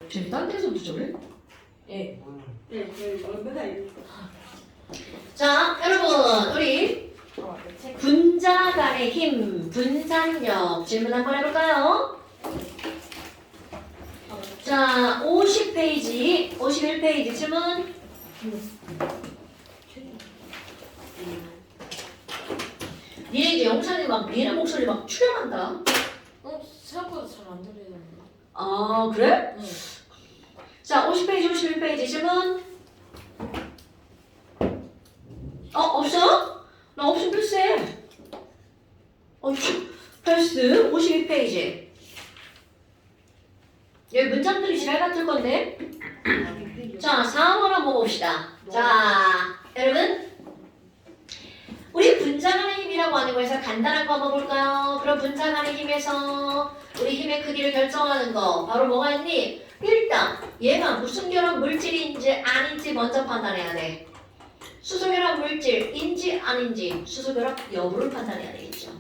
쟤 딴 데서도 저래? 예. 네, 저희 맨날 이렇게. 자, 여러분 우리 분자 간의 힘, 분산력 질문 한번 해볼까요? 자, 50페이지, 51페이지 질문. 니네 이제 영상에 막 니네 목소리 막 출연한다. 생각보다 잘 안 들리는데. 아, 그래? 네. 자, 50페이지, 51페이지 질문. 없어? 나 없으면 필수해. 필수 52페이지. 여기 문장들이 지랄 같을 건데. 자, 4번 한번 봅시다. 자, 여러분. 우리 분자 간의 힘이라고 하는 거에서 간단한 거 한번 볼까요? 그럼 분자 간의 힘에서 우리 힘의 크기를 결정하는 거 바로 뭐가 있니? 일단 얘가 무슨 결합 물질인지 아닌지 먼저 판단해야 돼. 수소결합 물질인지 아닌지 수소결합 여부를 판단해야 되겠죠.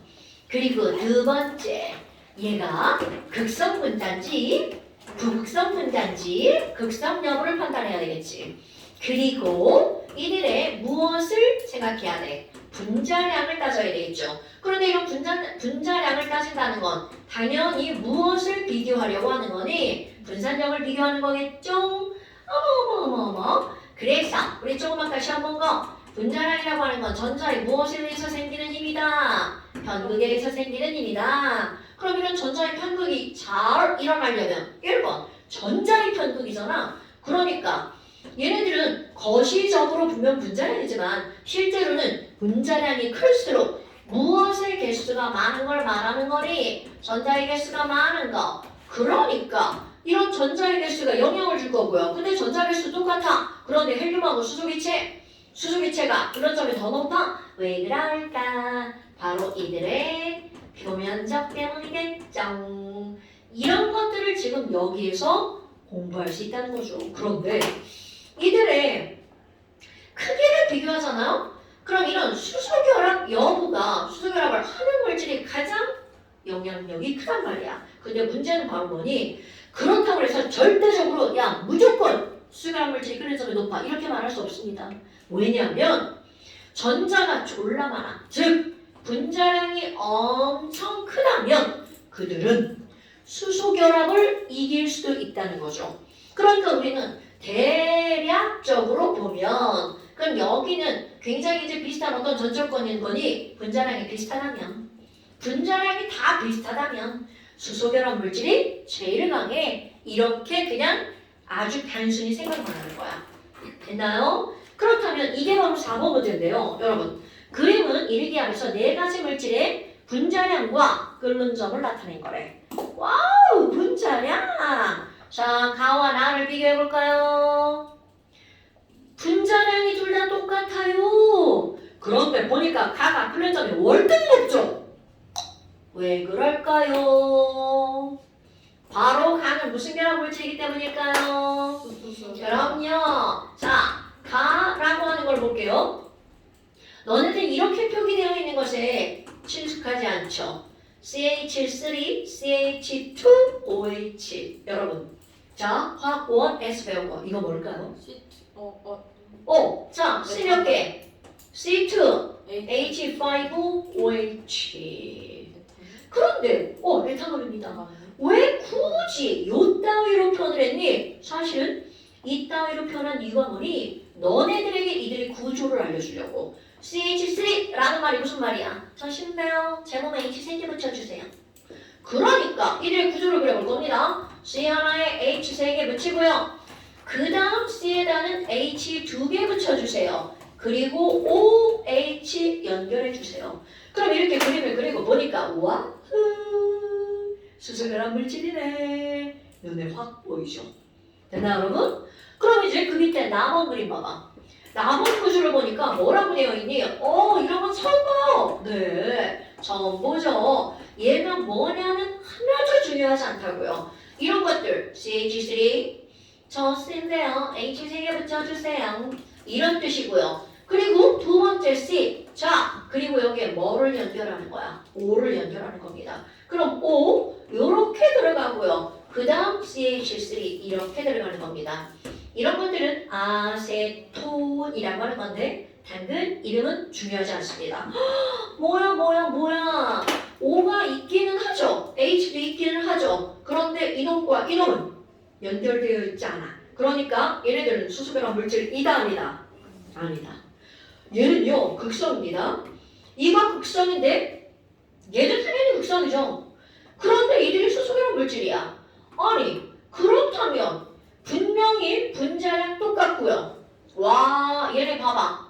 그리고 두 번째, 얘가 극성 분자인지 부극성 분자인지 극성 여부를 판단해야 되겠지. 그리고 이들의 무엇을 생각해야 돼? 분자량을 따져야 되겠죠. 그런데 이런 분자량을 따진다는 건 당연히 무엇을 비교하려고 하는 거니? 분산력을 비교하는 거겠죠? 어머. 그래서 우리 조금만 다시 한 번 거. 분자량이라고 하는 건 전자의 무엇에 의해서 생기는 힘이다. 편극에 의해서 생기는 힘이다. 그럼 이런 전자의 편극이 잘 일어나려면 1번 전자의 편극이잖아. 그러니까 얘네들은 거시적으로 분명 분자량이지만 실제로는 분자량이 클수록 무엇의 개수가 많은 걸 말하는 거니? 전자의 개수가 많은 거. 그러니까 이런 전자의 개수가 영향을 줄 거고요. 근데 전자 개수 똑같아. 그런데 헬륨하고 수소기체가 이런 점이 더 높아? 왜 그럴까? 바로 이들의 표면적 때문이겠죠. 이런 것들을 지금 여기에서 공부할 수 있다는 거죠. 그런데 이들의 크기를 비교하잖아요? 그럼 이런 수소결합 여부가 수소결합을 하는 물질이 가장 영향력이 크단 말이야. 근데 문제는 바로 뭐니? 그렇다고 해서 절대적으로 야 무조건 수소결합 물질이 끓는 점이 높아 이렇게 말할 수 없습니다. 왜냐하면 전자가 졸라 많아. 즉 분자량이 엄청 크다면 그들은 수소결합을 이길 수도 있다는 거죠. 그러니까 우리는 대략적으로 보면 그럼 여기는 굉장히 이제 비슷한 어떤 전철권인 거니 분자량이 비슷하다면 분자량이 다 비슷하다면 수소결합 물질이 제일 강해. 이렇게 그냥 아주 단순히 생각만 하는 거야. 됐나요? 그렇다면 이게 바로 4번 문제인데요. 여러분 그림은 일기압에서 4가지 물질의 분자량과 끓는 점을 나타낸 거래. 와우 분자량. 자 가와 나를 비교해볼까요? 분자량이 둘 다 똑같아요. 그런데 보니까 가가 끓는 점이 월등 높죠. 왜 그럴까요? 바로 가는 무슨 결합 물질이기 때문일까요? 그럼요. 자, 가라고 하는 걸 볼게요. 너네들 이렇게 표기되어 있는 것에 친숙하지 않죠? CH3, CH2OH. 여러분, 자, 화학고원에서 배운 거. 이거 뭘까요? 자, C 몇 개? C2, H5OH. 그런데, 에탄올입니다. 왜 굳이 요 따위로 표현을 했니? 사실은 이 따위로 표현한 이유가 뭐니? 너네들에게 이들의 구조를 알려주려고. CH3라는 말이 무슨 말이야? 저 쉽네요. 제 몸에 H 3개 붙여주세요. 그러니까 이들의 구조를 그려볼 겁니다. C 하나에 H 3개 붙이고요. 그 다음 C에다는 H 2개 붙여주세요. 그리고 OH 연결해주세요. 그럼 이렇게 그림을 그리고 보니까 와 수소결합 물질이네. 눈에 확 보이죠? 됐나 여러분? 그럼 이제 그 밑에 남원 그림 봐봐. 남원 구조를 보니까 뭐라고 되어 있니? 이런 건 처음 봐요. 네, 처음 보죠. 얘는 뭐냐는 하나도 중요하지 않다고요. 이런 것들 CH3 저 쓴데요. H 3개 붙여주세요. 이런 뜻이고요. 그리고 두 번째 C. 자, 그리고 여기에 뭐를 연결하는 거야? O를 연결하는 겁니다. 그럼 O 요렇게 들어가고요. 그 다음 CH3 이렇게 들어가는 겁니다. 이런 것들은 아세톤이라고 하는 건데 당근 이름은 중요하지 않습니다. 뭐야. O가 있기는 하죠. H도 있기는 하죠. 그런데 이놈과 이놈은 연결되어 있지 않아. 그러니까 얘네들은 수소변화 물질이다 아니다. 아니다. 얘는요 극성입니다. 이가 극성인데 얘도 당연히 극성이죠. 그런데 이들이 수소변화 물질이야. 아니 그렇다면 분명히 분자량 똑같고요. 와 얘네 봐봐.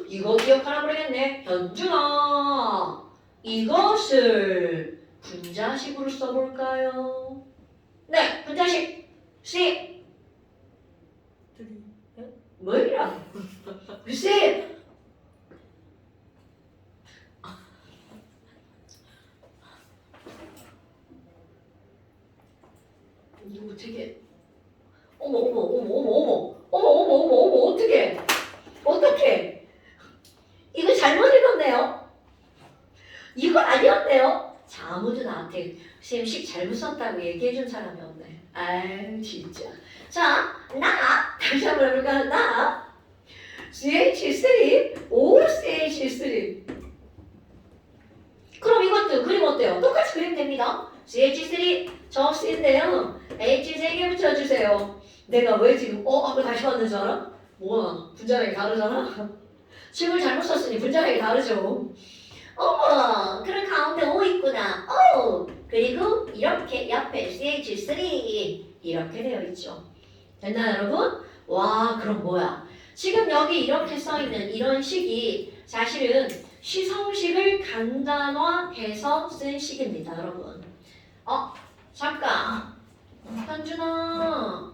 이거 기억하나 모르겠네. 현준아 이것을 분자식으로 써볼까요? 네 분자식 C 뭐이라 C 이거 되게 어머 어떡해 이거 잘못 읽었네요. 이거 아니었네요. 자 아무도 나한테 선생님 식 잘못 썼다고 얘기해준 사람이 없네. 아유 진짜. 자 나 다시 한번 해볼까요? 나 CH3 OCH3 그럼 이것도 그림 어때요? 똑같이 그림 됩니다. CH3 저 C인데요. H 3개 붙여주세요. 내가 왜 지금 하고 다시 왔는 줄 알아? 뭐야 분자량이 다르잖아. 식을 잘못 썼으니 분자량이 다르죠. 어머 그럼 가운데 O 있구나. 그리고 이렇게 옆에 CH3 이렇게 되어 있죠. 됐나요 여러분? 와 그럼 뭐야 지금 여기 이렇게 써있는 이런 식이 사실은 시성식을 간단화해서 쓴 식입니다 여러분. 잠깐 현준아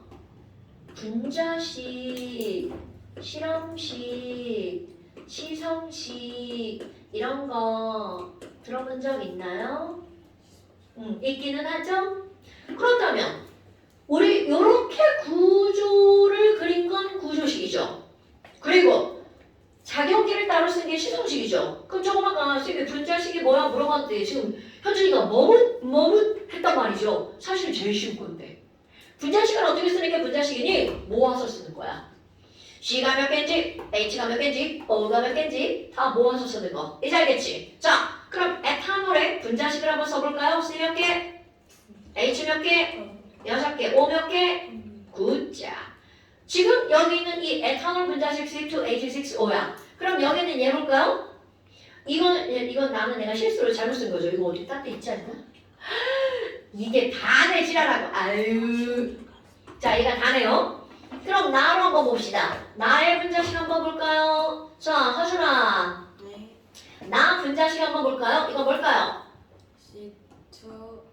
분자식 실험식 시성식 이런 거 들어본 적 있나요? 있기는 하죠? 그렇다면 우리 이렇게 구조를 그린 건 구조식이죠. 그리고 작용기를 따로 쓴 게 시성식이죠. 그럼 조금 아까 분자식이 뭐야 물어봤는데 지금 현준이가 머뭇 했단 말이죠. 사실 제일 쉬운 건데 분자식을 어떻게 쓰는 게 분자식이니? 모아서 쓰는 거야. C가 몇 개인지, H가 몇 개인지, O가 몇 개인지 다 모아서 쓰는 거. 이제 알겠지? 자, 그럼 에탄올의 분자식을 한번 써볼까요? C 몇 개? H 몇 개? 6개. O 몇 개? 9자. 지금 여기 있는 이 에탄올 분자식 C2H6O야. 그럼 여기는 얘 볼까요? 이건 나는 내가 실수로 잘못 쓴 거죠. 이거 어디 딴 데 있지 않나? 이게 다내 지랄하고. 아유. 자, 얘가 다네요. 그럼 나로 한번 봅시다. 나의 분자식 한번 볼까요? 자, 하준아. 네. 나 분자식 한번 볼까요? 이거 뭘까요?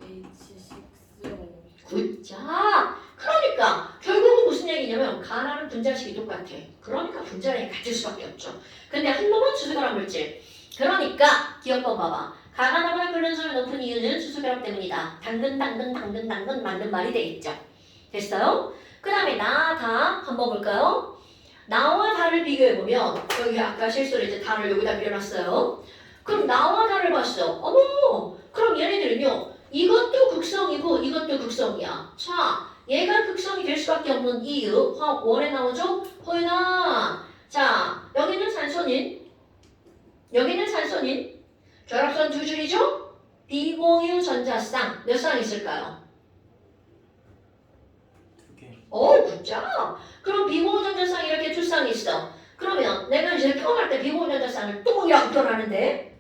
C2H6O. 굿자. 그러니까 결국은 무슨 얘기냐면 가나는 분자식이 똑같아. 그러니까 분자량이 같을 수밖에 없죠. 근데 한 놈은 수소결합 물질. 그러니까 기억법 봐봐. 가나나보다 끓는수율 높은 이유는 수소결합 때문이다. 당근 맞는 말이 돼 있죠. 됐어요? 그 다음에 나, 다 한번 볼까요? 나와 다를 비교해보면 여기 아까 실수로 이제 다를 여기다 밀어놨어요. 그럼 나와 다를 봤어. 어머 그럼 얘네들은요 이것도 극성이고 이것도 극성이야. 자 얘가 극성이 될 수밖에 없는 이유 화학 원에 나오죠? 호연아 자 여기는 산소닌 결합선 두 줄이죠? 비공유 전자쌍 몇 쌍 있을까요? 굿자. 그럼 비공유 전자쌍 이렇게 두 쌍 있어. 그러면 내가 이제 표현할 때 비공유 전자쌍을 똥이라고 표현하는데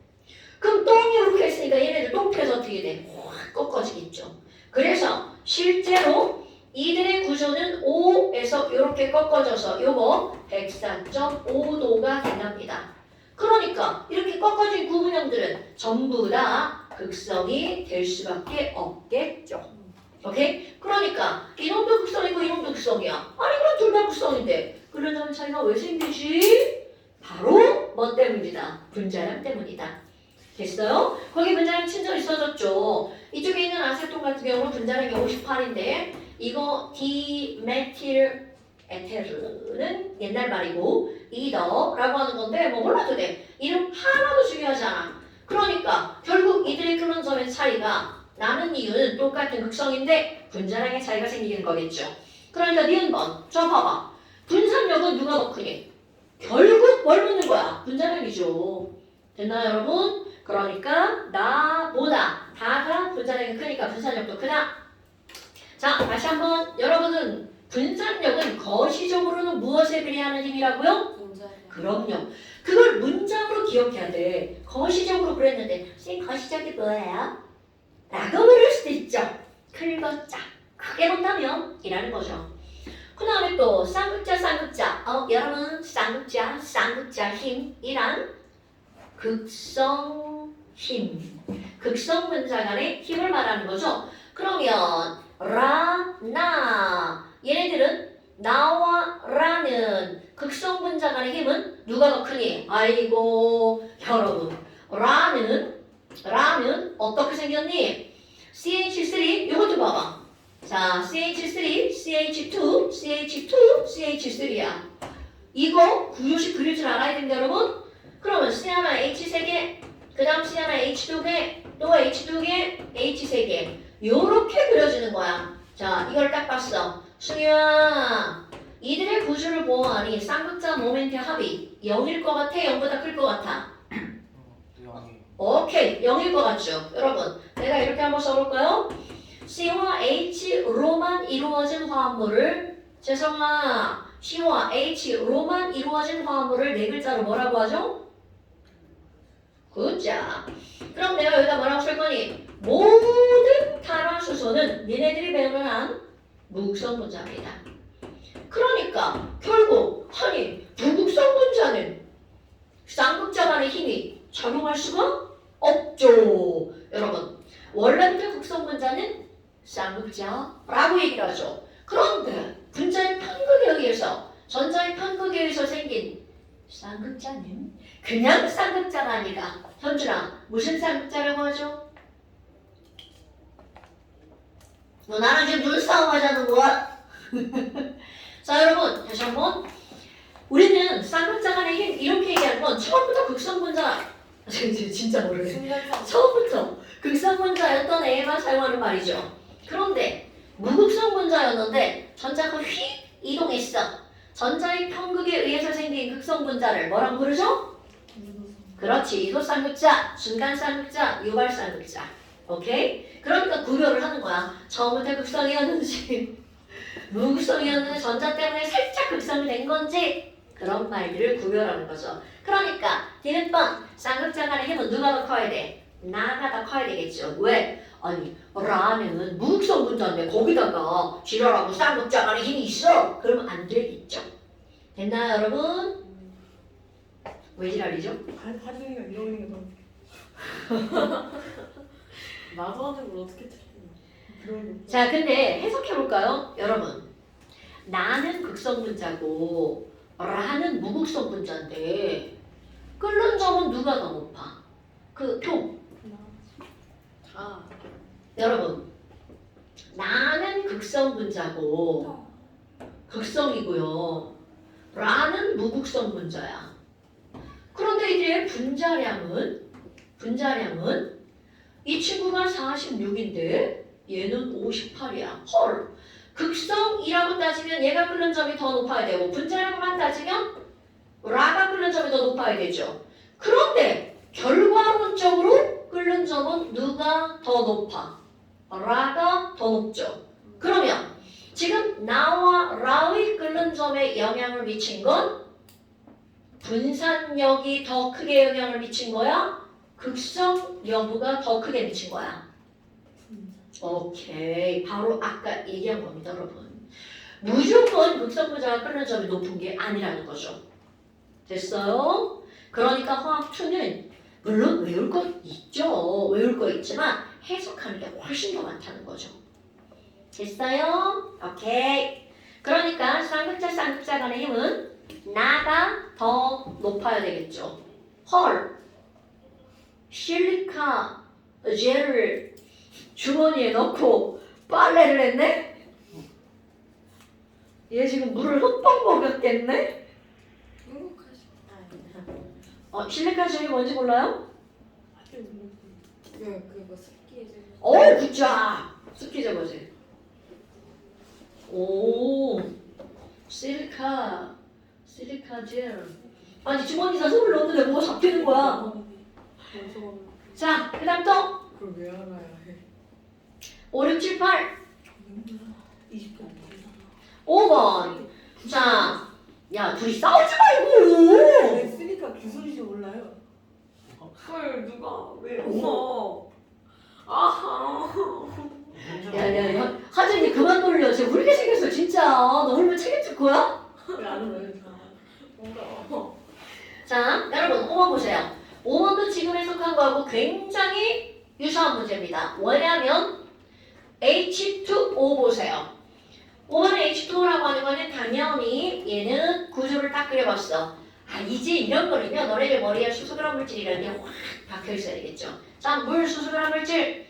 그럼 똥이 이렇게 했으니까 얘네들 똥해서 어떻게 돼? 확 꺾어지겠죠. 그래서 실제로 이들의 구조는 O에서 이렇게 꺾어져서 요거 104.5도가 된답니다. 그러니까 이렇게 꺾어진 구분형들은 전부 다 극성이 될 수밖에 없겠죠. 오케이? 그러니까 이놈도 극성이고 이놈도 극성이야. 아니 그럼 둘 다 극성인데 그러자면 차이가 왜 생기지? 바로 뭐 때문이다? 분자량 때문이다. 됐어요? 거기 분자량 친절히 써줬죠. 이쪽에 있는 아세톤 같은 경우는 분자량이 58인데 이거 디메틸 에테르는 옛날 말이고 이더라고 하는 건데 뭐 몰라도 돼. 이름 하나도 중요하지 않아. 그러니까 결국 이들의 클론점의 차이가 나는 이유는 똑같은 극성인데 분자량의 차이가 생기는 거겠죠. 그러니까 니은번 저 봐봐. 분산력은 누가 더 크니? 결국 뭘 묻는 거야? 분자량이죠. 됐나요 여러분? 그러니까 나보다 다가 분자량이 크니까 분산력도 크다. 자 다시 한번 여러분은 분산력은 거시적으로는 무엇에 비례하는 힘이라고요? 분자량. 그럼요. 그걸 문장으로 기억해야 돼. 거시적으로 그랬는데 선생님 거시적이 뭐예요? 라고 물을 수도 있죠. 클거자 크게 본다면 이라는 거죠. 그 다음에 또 쌍극자 여러분 쌍극자 힘이란 극성 힘 극성 분자 간의 힘을 말하는 거죠. 그러면 라, 나 얘네들은 나와 라는 극성 분자 간의 힘은 누가 더 크니? 아이고 여러분 라는 어떻게 생겼니? CH3 이것도 봐봐. 자 CH3, CH2, CH2, CH3야. 이거 구조식 그릴 줄 알아야 된다 여러분. 그러면 C 하나 H 3개, 그 다음 C 하나 H 2개, 또 H 2개, H 3개 요렇게 그려지는 거야. 자 이걸 딱 봤어. 승유야 이들의 구조를 보아하니 쌍극자 모멘트 합이 0일 것 같아? 0보다 클 것 같아? 오케이 0일 것 같죠? 여러분 내가 이렇게 한번 써볼까요? C와 H로만 이루어진 화합물을 죄송아 C와 H로만 이루어진 화합물을 네 글자로 뭐라고 하죠? 굿자. 그럼 내가 여기다 뭐라고 쓸 거니? 모든 탄화수소는 니네들이 배우는 한 무극성 분자입니다. 그러니까 결국 아니 무극성 분자는 쌍극자 간의 힘이 작용할 수가 없죠. 여러분 원래부터 극성 분자는 쌍극자라고 얘기를 하죠. 그런데 분자의 편극에 의해서 전자의 편극에 의해서 생긴 쌍극자는 그냥 쌍극자가 아니라 현준아 무슨 쌍극자라고 하죠? 너 나랑 지금 눈싸움 하자는 거야? 자 여러분 다시 한번 우리는 쌍극자 간의 힘 이렇게 얘기하는 건 처음부터 극성분자 진짜 모르네. 순간상. 처음부터 극성분자였던 애만 사용하는 말이죠. 그런데 무극성분자였는데 전자가 휙 이동했어. 전자의 편극에 의해서 생긴 극성분자를 뭐라고 부르죠? 그렇지. 이도 쌍극자, 순간 쌍극자, 유발 쌍극자. 오케이? 그러니까 구별을 하는 거야. 처음부터 극성이었는지 무극성이었는지 전자 때문에 살짝 극성이 된 건지 그런 말들을 구별하는 거죠. 그러니까 디귿번 쌍극자 간의 힘은 누가 더 커야 돼? 나가 더 커야 되겠죠. 왜? 아니 라는 무극성 분자인데 거기다가 지랄하고 쌍극자 간의 힘이 있어? 그러면 안 되겠죠. 됐나요 여러분? 왜 지랄이죠? 하중이가 이러는 게 너무 나도 하는 걸 어떻게 틀리냐. 그런 거. 자 근데 해석해볼까요? 여러분 나는 극성 분자고 라는 무극성 분자인데 끓는 점은 누가 더 높아? 그 표 다. 여러분 나는 극성 분자고 극성이고요 라는 무극성 분자야. 그런데 이제 분자량은 이 친구가 46인데 얘는 58이야. 헐. 극성이라고 따지면 얘가 끓는 점이 더 높아야 되고 분자량만 따지면 라가 끓는 점이 더 높아야 되죠. 그런데 결과론적으로 끓는 점은 누가 더 높아? 라가 더 높죠. 그러면 지금 나와 라의 끓는 점에 영향을 미친 건 분산력이 더 크게 영향을 미친 거야? 극성 여부가 더 크게 미친 거야? 오케이. 바로 아까 얘기한 겁니다, 여러분. 무조건 극성 분자가 끓는 점이 높은 게 아니라는 거죠. 됐어요? 그러니까 화학2는 물론 외울 거 있죠. 외울 거 있지만 해석하는 게 훨씬 더 많다는 거죠. 됐어요? 오케이. 그러니까 쌍극자 간의 힘은 나가 더 높아야 되겠죠. 헐. 실리카 젤을 주머니에 넣고 빨래를 했네? 얘 지금 물을 흠뻑 먹였겠네? 행복하시. 실리카 젤이 뭔지 몰라요? 그거 습기 제거. 굿자! 습기 제거제. 오, 실리카 젤. 아니 주머니에다 손을 넣었는데 뭐가 잡히는 거야. 자, 그 다음 또 그걸 왜 알아야 해? 5, 6, 7, 8 20분. 5번. 자, 야 둘이 싸우지 말고. 왜 쓰니까 기술인지 몰라요. 헐 누가 왜 엄마? 아하. 야, 하진이 그만 놀려. 쟤 울게 생겼어 진짜. 너 울면 책임질 거야? 왜안 울어요? 뭔가. 자, 여러분 5번 보세요. 5번도 지금 해석한 거하고 굉장히 유사한 문제입니다. 뭐냐면 H2O 보세요. 5번의 H2O라고 하는 거는 당연히 얘는 구조를 딱 그려봤어. 아, 이제 이런 거는요. 너네들 머리에 수소결합 물질이라는 게 확 박혀 있어야 되겠죠. 자, 물 수소결합 물질.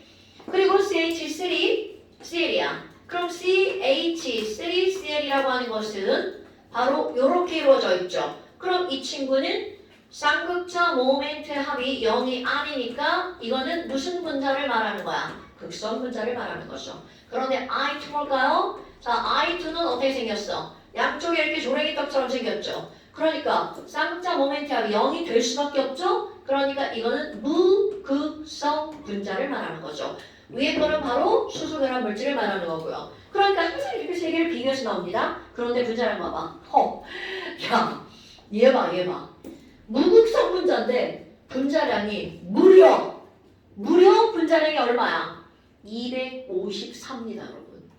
그리고 CH3, Cl이야. 그럼 CH3Cl이라고 하는 것은 바로 이렇게 이루어져 있죠. 그럼 이 친구는 쌍극자 모멘트 합이 0이 아니니까 이거는 무슨 분자를 말하는 거야? 극성 분자를 말하는 거죠. 그런데 I2 뭘까요? 자, I2는 어떻게 생겼어? 양쪽에 이렇게 조랭이 떡처럼 생겼죠. 그러니까 쌍극자 모멘트 합이 0이 될 수밖에 없죠. 그러니까 이거는 무극성 분자를 말하는 거죠. 위에 거는 바로 수소결합 물질을 말하는 거고요. 그러니까 항상 이렇게 세 개를 비교해서 나옵니다. 그런데 분자량 봐봐. 야, 얘 봐. 무극성 분자인데 분자량이 무려 분자량이 얼마야? 253입니다, 여러분.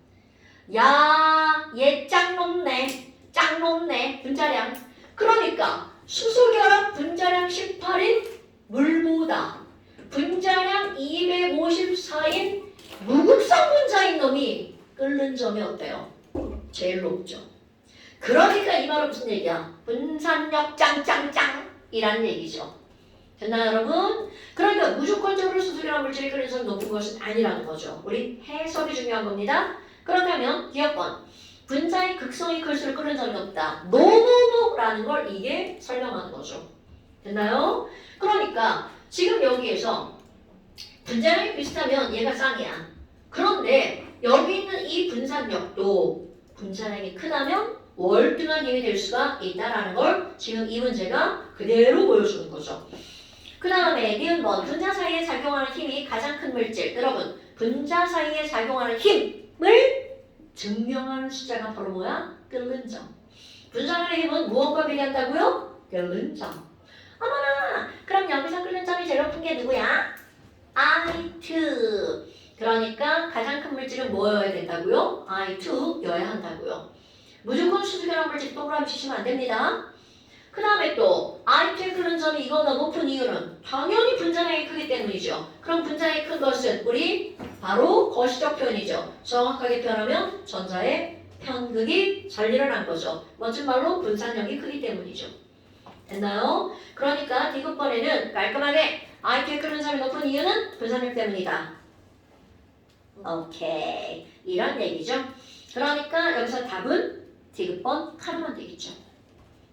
야, 얘 짱 높네. 분자량. 그러니까 수소결합 분자량 18인 물보다 분자량 254인 무극성 분자인 놈이 끓는 점이 어때요? 제일 높죠. 그러니까 이 말은 무슨 얘기야? 분산력 짱짱짱이라는 얘기죠. 됐나요, 여러분? 그러니까 무조건적으로 수소결합 물질이 끓는 점이 높은 것은 아니라는 거죠. 우리 해석이 중요한 겁니다. 그렇다면 기억번 분자의 극성이 클수록 끓는 점이 높다. 노노노라는 걸 이게 설명하는 거죠. 됐나요? 그러니까 지금 여기에서 분자량이 비슷하면 얘가 쌍이야. 그런데 여기 있는 이 분산력도 분자량이 크다면 월등한 힘이 될 수가 있다라는 걸 지금 이 문제가 그대로 보여주는 거죠. 그 다음에 니은번 분자 사이에 작용하는 힘이 가장 큰 물질. 여러분 분자 사이에 작용하는 힘을 증명하는 숫자가 바로 뭐야? 끓는 점. 분자 간의 힘은 무엇과 비례한다고요? 끓는 점. 어머나! 그럼 여기서 끓는 점이 제일 높은 게 누구야? I2. 그러니까 가장 큰 물질은 뭐여야 된다고요? I2여야 한다고요. 무조건 수소결합 물질 동그라미 치시면 안 됩니다. 그 다음에 또 I2의 끓는 점이 이거보다 높은 이유는 당연히 분자량이 크기 때문이죠. 그럼 분자량이 큰 것은 우리 바로 거시적 표현이죠. 정확하게 표현하면 전자의 편극이 잘 일어난 거죠. 멋진 말로 분산력이 크기 때문이죠. 됐나요? 그러니까 D급번에는 깔끔하게 I2의 끓는 점이 높은 이유는 분산력 때문이다. 오케이. 이런 얘기죠. 그러니까 여기서 답은 D급번 하나만 되겠죠.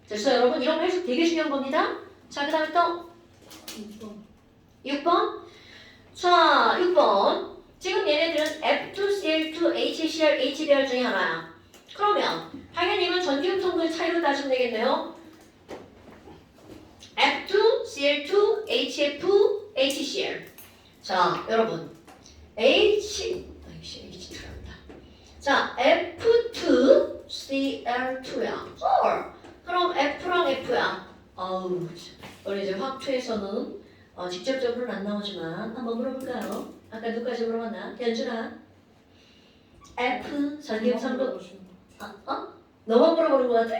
됐어요, 여러분? 이런 거 해석 되게 중요한 겁니다. 자, 그 다음에 또 6번. 자, 6번. 지금 얘네들은 F2CL2, HCl, HBr 중에 하나야. 그러면 당연히 이건 전기음 성분의 차이로 따지면 되겠네요. F2CL2, HF, HCl. 자, 여러분. H2란다. 자, F2CL2야. 그럼 F랑 F야. 어우, 우리 이제 화투에서는 직접적으로는 안 나오지만 한번 물어볼까요? 아까 누구까지 물어봤나? 연준아. F 전기음 성분. 너만 물어보는 것 같아?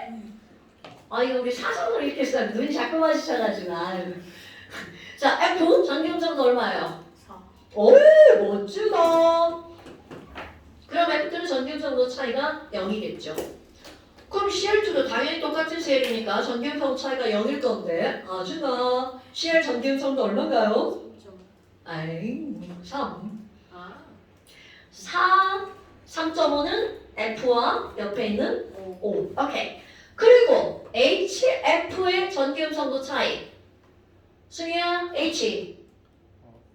이거 우리 사선으로 이렇게 했어요. 눈이 자꾸 마주쳐가지고. 아유. 자, F 전기음 성분 얼마예요? 4. 오, 멋지다. 그럼 F2는 전기음 성분 차이가 0이겠죠. 그럼 CL2도 당연히 똑같은 셀이니까 전기음성 차이가 0일 건데 아주나 CL 전기음성도 얼마인가요? 3. 3.5는 F와 옆에 있는 5. 오케이. 그리고 HF의 전기음성도 차이. 승희야, H.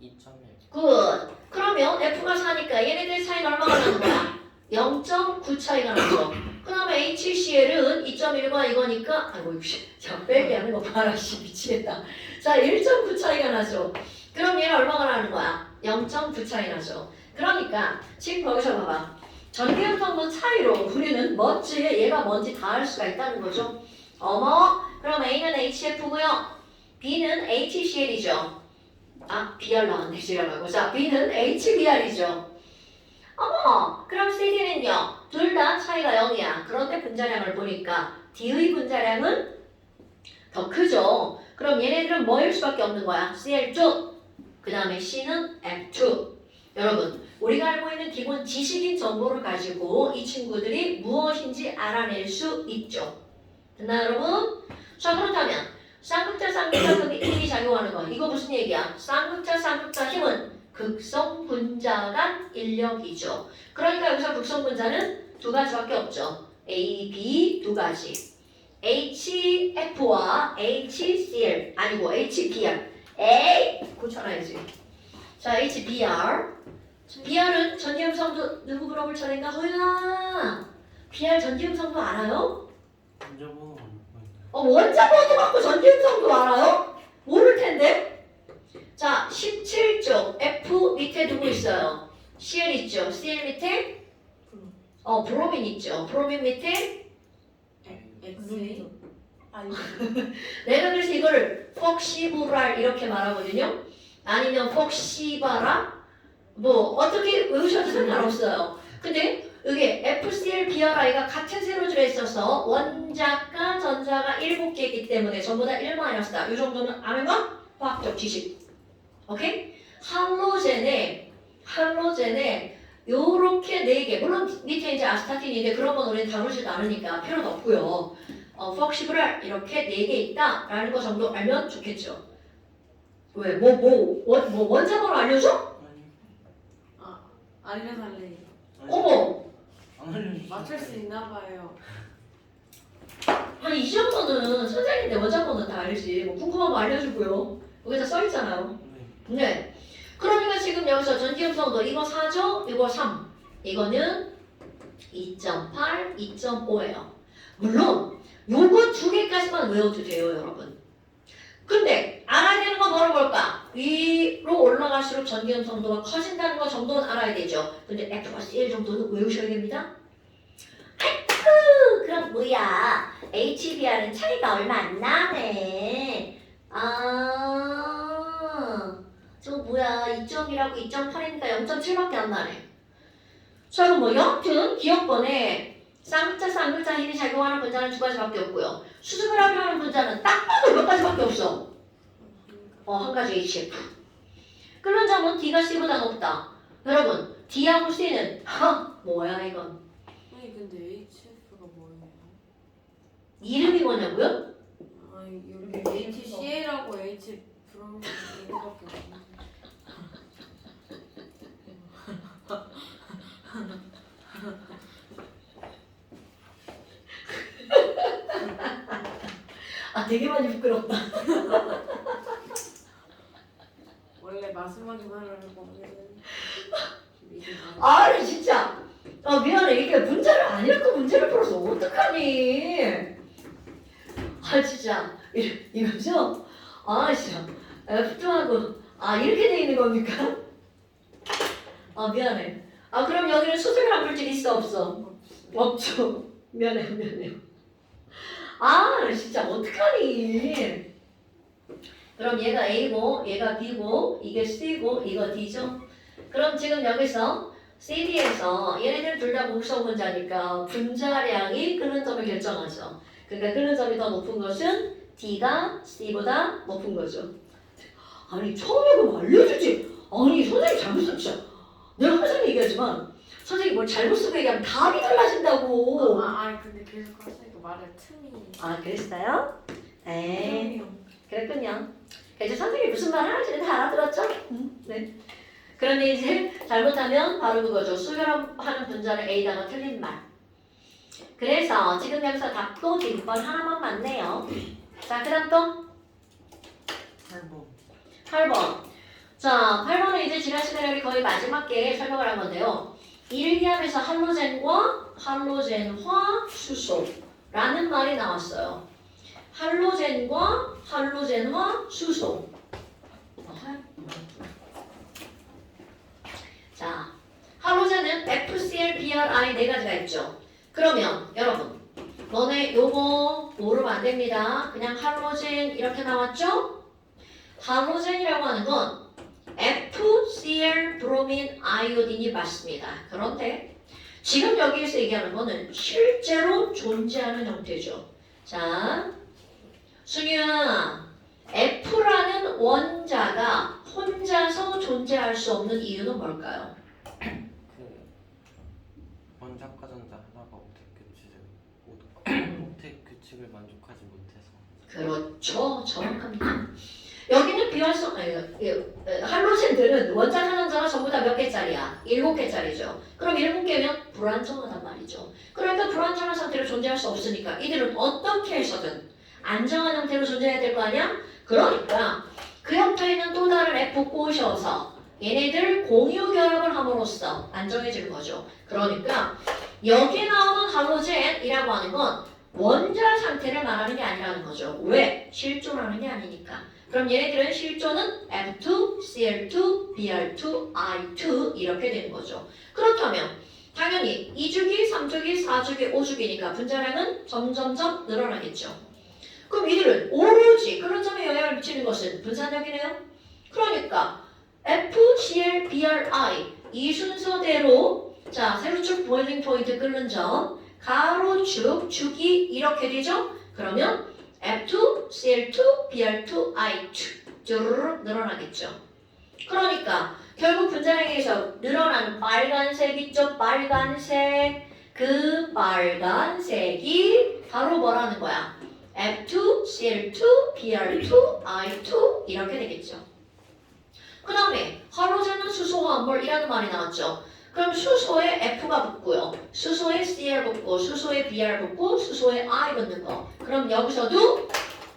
2.1. 굿. 그러면 F가 4니까 얘네들 차이는 얼마가 나는 거야? 0.9 차이가 나죠. 그 다음에 HCl은 2.1과 이거니까 아이고 야 빼기 하는 거 봐라 씨 미치겠다. 자 1.9 차이가 나죠. 그럼 얘가 얼마가 나는 거야? 0.9 차이 나죠. 그러니까 지금 거기서 봐봐. 전기형 성분 차이로 우리는 얘가 뭔지 다 알 수가 있다는 거죠. 어머 그럼 A는 HF고요. B는 HCl이죠. 아 BR 나왔네 G라고. 자 B는 HBr이죠. 어머 그럼 CD는요. 둘 다 차이가 0이야. 그런데 분자량을 보니까 D의 분자량은 더 크죠. 그럼 얘네들은 뭐일 수밖에 없는 거야? Cl2 그 다음에 C는 F2. 여러분 우리가 알고 있는 기본 지식인 정보를 가지고 이 친구들이 무엇인지 알아낼 수 있죠. 됐나요 여러분? 자 그렇다면 쌍극자 힘이 작용하는 거 이거 무슨 얘기야? 쌍극자 힘은 극성 분자 간 인력이죠. 그러니까 여기서 극성 분자는 두 가지밖에 없죠. A, B 두 가지. HF와 HCl 아니고 HBr. 에이 고쳐놔야지. 자 HBr. BR은 전기형 성분 누구 물어볼 차례인가? 허연아. BR 전기형 성분 알아요? 원자번호 원자 번호 갖고 전기형 성분 알아요? 모를 텐데. 자 17쪽 F 밑에 누구 있어요? Cl 있죠. Cl 밑에 브로민 있죠. 브로민 밑에 X 아니 내가 그래서 이걸 폭시브랄 이렇게 말하거든요. 아니면 폭시바라 뭐 어떻게 외우셔도 상관없어요. 근데 여기 FCl-BrI가 같은 세로줄에 있어서 원자가 전자가 7개이기 때문에 전부 다 1-다. 이 정도는 아는 건 과학적 지식. 오케이? 할로젠에 요렇게 4개 물론 밑에 이제 아스타틴인데 그런 건 우리는 다루지도 않으니까 필요도 없고요. 폭시브랄 이렇게 4개 있다라는 거 정도 알면 좋겠죠. 왜? 원자번호 알려줘? 알려달래. 어머! 안 알려주시네. 맞출 수 있나 봐요. 아니 이 정도는 선생님인데 원자번호 다 알지. 뭐 궁금한 거 알려주고요. 여기다 써있잖아요. 네. 네. 그러니까 지금 여기서 전기형 성도 이거 4죠? 이거 3. 이거는 2.8, 2.5예요. 물론 요거 2개까지만 외워도 돼요, 여러분. 근데 알아야 되는 건 뭐로 볼까? 위로 올라갈수록 전기형 성도가 커진다는 거 정도는 알아야 되죠. 근데 F가 CL 정도는 외우셔야 됩니다. 아이쿠 그럼 뭐야? HBr은 차이가 얼마 안 나네. 저 뭐야 2.1하고 2.8이니까 0.7밖에 안 나네. 자 그럼 뭐 여튼 기억번에 쌍극자 힘이 작용하는 분자는 2가지밖에 없고요. 수습을 하는 분자는 딱 봐도 몇 가지밖에 없어. 한 가지 HF. 끓는 점은 D가 C보다 높다. 여러분 D하고 C는 뭐야 이건? 아니 근데 HF가 뭐예요? 이름이 뭐냐고요? 아니 여기 HCl하고 H 브롬 이거밖에 없는데. 되게 많이 부끄럽다. 원래 마지막에 말하려고 하면은 진짜. 미안해. 이게 문제를 안 읽고 문제를 풀어서 어떡하니? 진짜. 이거죠? 진짜. F2하고, 이렇게 돼 있는 겁니까? 미안해. 그럼 여기는 수직이란 물질 있어, 없어? 없죠. 미안해. 진짜 어떡하니? 그럼 얘가 A고, 얘가 B고, 이게 C고, 이거 D죠? 그럼 지금 여기서 CD에서 얘네들 둘 다 목성 분자니까 분자량이 끓는 점을 결정하죠. 그러니까 끓는 점이 더 높은 것은 D가 C보다 높은 거죠. 처음에 그럼 알려주지. 선생님 잘못 쓰 진짜. 내가 항상 얘기하지만 선생님 뭘 잘못 쓰고 얘기하면 답이 달라진다고. 근데 계속 하시니까 말할 틈이. 그랬어요? 그랬군요. 그래서 선생님이 무슨 말 하는지는 다 알아들었죠? 네. 그런데 이제 잘못하면 바로 그거죠. 수결하는 분자는 A다가 틀린 말. 그래서 지금 여기서 답도 뒷번 하나만 맞네요. 자, 그 다음 또 8번. 자, 8번은 이제 지난 시간에 우리 거의 마지막 게 설명을 한 건데요. 일기압에서 할로젠과 할로젠화 수소라는 말이 나왔어요. 할로젠과 할로젠화 수소. 자, 할로젠은 FCl, BrI 네 가지가 있죠. 그러면 여러분, 너네 요거 모르면 안 됩니다. 그냥 할로젠 이렇게 나왔죠? 할로젠이라고 하는 건 FCl 브로민 아이오딘이 맞습니다. 그런데 지금 여기에서 얘기하는 거는 실제로 존재하는 형태죠. 자, 순유야, F라는 원자가 혼자서 존재할 수 없는 이유는 뭘까요? 그 원자과 전자 하나가 옥텟 규칙을 만족하지 못해서. 그렇죠. 정확합니다. 여기는 비활성, 할로젠들은 원자과 전자가 전부 다 몇 개짜리야? 7개짜리죠. 그럼 7개면 불안정하단 말이죠. 그러니까 불안정한 상태로 존재할 수 없으니까 이들은 어떻게 해서든 안정한 형태로 존재해야 될 거 아니야? 그러니까 그 옆에 있는 또 다른 F 꼬셔서 얘네들 공유 결합을 함으로써 안정해지는 거죠. 그러니까 여기 나오는 할로젠이라고 하는 건 원자 상태를 말하는 게 아니라는 거죠. 왜? 실존하는 게 아니니까. 그럼 얘네들은 실존은 F2, Cl2, Br2, I2 이렇게 되는 거죠. 그렇다면 당연히 2주기, 3주기, 4주기, 5주기니까 분자량은 점점점 늘어나겠죠. 그럼 이들은 오로지 그런 점에 영향을 미치는 것은 분산력이네요. 그러니까 FCl, BrI 이 순서대로 자 세로축 보일링 포인트 끓는 점 가로축 축이 이렇게 되죠. 그러면 F2, Cl2, Br2, I2 쭈르륵 늘어나겠죠. 그러니까 결국 분자량에서 늘어나는 빨간색 있죠. 빨간색 그 빨간색이 바로 뭐라는 거야? F2, Cl2, Br2, I2 이렇게 되겠죠. 그 다음에 할로젠은 수소와 암몰이라는 말이 나왔죠. 그럼 수소에 F가 붙고요. 수소에 Cl 붙고 수소에 Br 붙고 수소에 I 붙는 거. 그럼 여기서도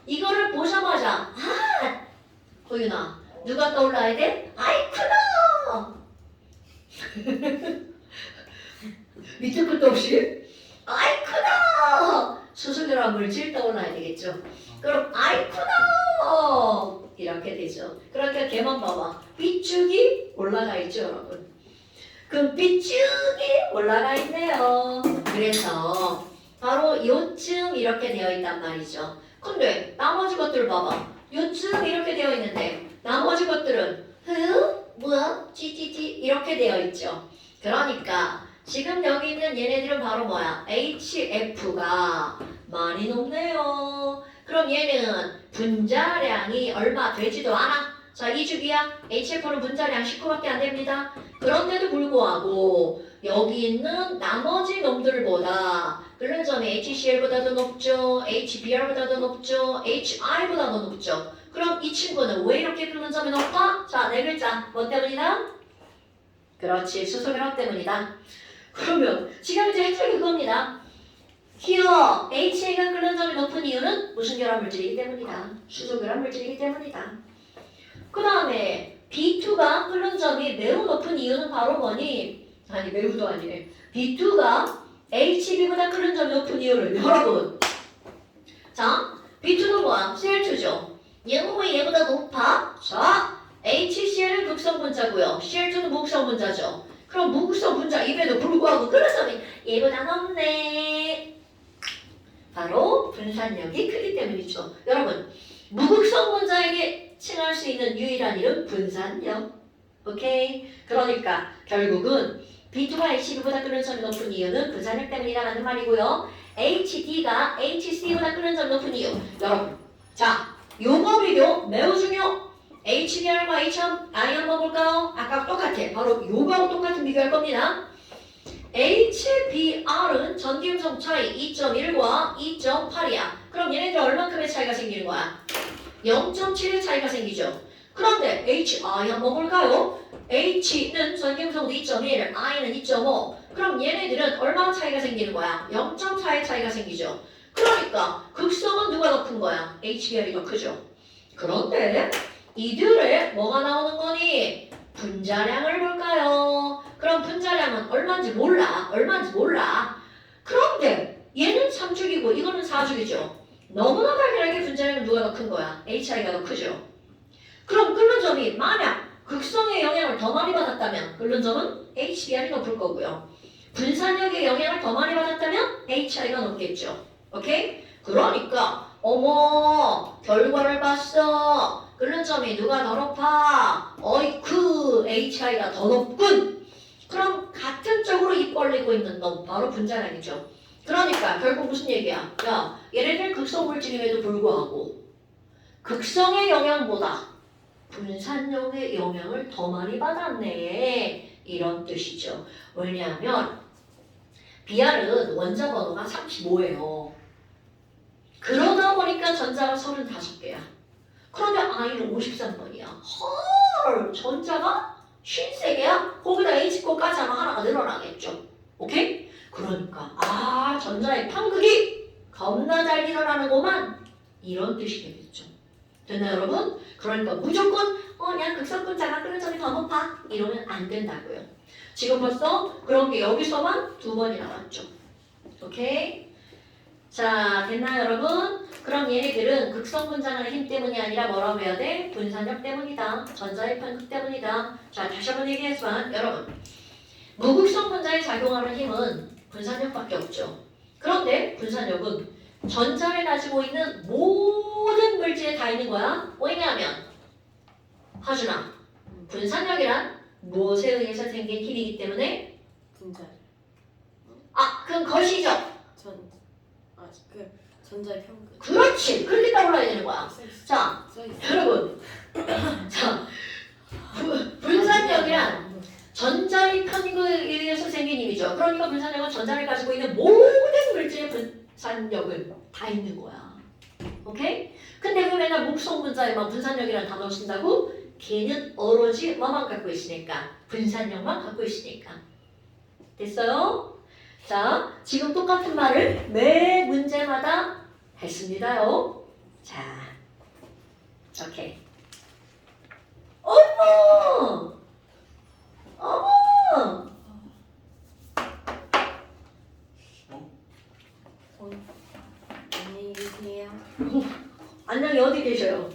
이거를 보자마자 호윤아 누가 떠올라야 돼? 아이쿠나! 밑에 끝도 없이 아이쿠나! 수소결합 물질 떠올라야 되겠죠. 그럼 아이쿠나! 이렇게 되죠. 그러니까 걔만 봐봐. 빗줄기 올라가 있죠, 여러분. 그럼 빗줄기 올라가 있네요. 그래서 바로 요쯤 이렇게 되어 있단 말이죠. 근데 나머지 것들 봐봐. 요쯤 이렇게 되어 있는데 나머지 것들은 뭐야? 찌찌찌 이렇게 되어 있죠. 그러니까 지금 여기 있는 얘네들은 바로 뭐야? HF가 많이 높네요. 그럼 얘는 분자량이 얼마 되지도 않아. 자, 2주기야. HF는 분자량 19밖에 안 됩니다. 그런데도 불구하고 여기 있는 나머지 놈들보다 끓는 점이 HCl보다 더 높죠. HBr보다 더 높죠. HI보다 더 높죠. 그럼 이 친구는 왜 이렇게 끓는 점이 높아? 자, 네 글자. 뭐 때문이다? 그렇지. 수소결합 때문이다. 그러면 지금 이제 핵심이 그겁니다. here HA가 끓는 점이 높은 이유는 무슨 결합 물질이기 때문이다. 수소 결합 물질이기 때문이다. 그 다음에 B2가 끓는 점이 매우 높은 이유는 바로 뭐니? 아니 매우도 아니네. B2가 HB보다 끓는 점이 높은 이유는 여러분 자 B2는 뭐야? Cl2죠. 얘는 왜 얘보다 높아? 자 HCl은 극성 분자고요. Cl2는 무극성 분자죠. 그럼 무극성 분자 입에도 불구하고 끓는 점이 얘보다 높네. 바로 분산력이 크기 때문이죠. 여러분 무극성 분자에게 칭할 수 있는 유일한 이름 분산력. 오케이? 그러니까 결국은 B2가 HB보다 끓는 점이 높은 이유는 분산력 때문이라는 말이고요. HD가 HC보다 끓는 점이 높은 이유. 여러분 자 요거 비교 매우 중요. HBr과 HI 한번 볼까요? 아까 똑같아. 바로 요거하고 똑같은 비교할 겁니다. HBr은 전기음성 차이 2.1과 2.8이야. 그럼 얘네들 얼만큼의 차이가 생기는 거야? 0.7의 차이가 생기죠. 그런데 HI 한번 볼까요? H는 전기음성도 2.1, I는 2.5. 그럼 얘네들은 얼마나 차이가 생기는 거야? 0.4의 차이가 생기죠. 그러니까 극성은 누가 더 큰 거야? HBr이 더 크죠. 그런데 이들의 뭐가 나오는 거니? 분자량을 볼까요? 그럼 분자량은 얼마인지 몰라. 그런데 얘는 3죽이고 이거는 4죽이죠. 너무나 당연하게 분자량은 누가 더 큰 거야? HI가 더 크죠. 그럼 끓는 점이 만약 극성의 영향을 더 많이 받았다면 끓는 점은 HBR이 높을 거고요. 분산력의 영향을 더 많이 받았다면 HI가 높겠죠. 오케이? 그러니까 어머 결과를 봤어. 끓는 점이 누가 더 높아? 어이쿠 HI가 더 높군. 그럼 같은 쪽으로 입 벌리고 있는 놈 바로 분자량이죠. 그러니까 결국 무슨 얘기야? 야 얘네들 극성 물질임에도 불구하고 극성의 영향보다 분산력의 영향을 더 많이 받았네. 이런 뜻이죠. 왜냐하면 BR은 원자 번호가 35예요. 그러다 보니까 전자가 35개야. 그런데 I는 53번이야. 헐! 전자가 53개야? 거기다 H코까지 하면 하나가 늘어나겠죠. 오케이? 그러니까 전자의 판극이 겁나 잘 일어나는구만. 이런 뜻이 되겠죠. 됐나요 여러분? 그러니까 무조건 그냥 극성분자가 끓는 점이 더 높아 이러면 안 된다고요. 지금 벌써 그런 게 여기서만 2번이 나왔죠. 오케이? 자 됐나요 여러분? 그럼 얘네들은 극성분자의 힘 때문이 아니라 뭐라고 해야 돼? 분산력 때문이다. 전자의 편극 때문이다. 자 다시 한번 얘기했지만 여러분 무극성분자에 작용하는 힘은 분산력밖에 없죠. 그런데 분산력은 전자를 가지고 있는 모든 물질에 다 있는 거야. 왜냐하면 하준아 분산력이란 무엇에 의해서 생긴 힘이기 때문에 분자. 그건 것이죠. 그 전자의 평균. 그렇지. 그렇게 떠올라야 되는 거야. 자 써있어. 여러분 자 분산력이란 전자의 편극에 의해서 생긴 힘이죠. 그러니까 분산력은 전자를 가지고 있는 모든 물질의 분산력을 다 있는 거야. 오케이? 근데 왜 맨날 목성분자에만 분산력이라는 단어를 쓴다고? 걔는 오로지 뭐만 갖고 있으니까 분산력만 갖고 있으니까. 됐어요? 자 지금 똑같은 말을 매 문제마다 했습니다요. 자 오케이. 어머! 어머! 안녕히 계세요. 안녕히 어디 계셔요?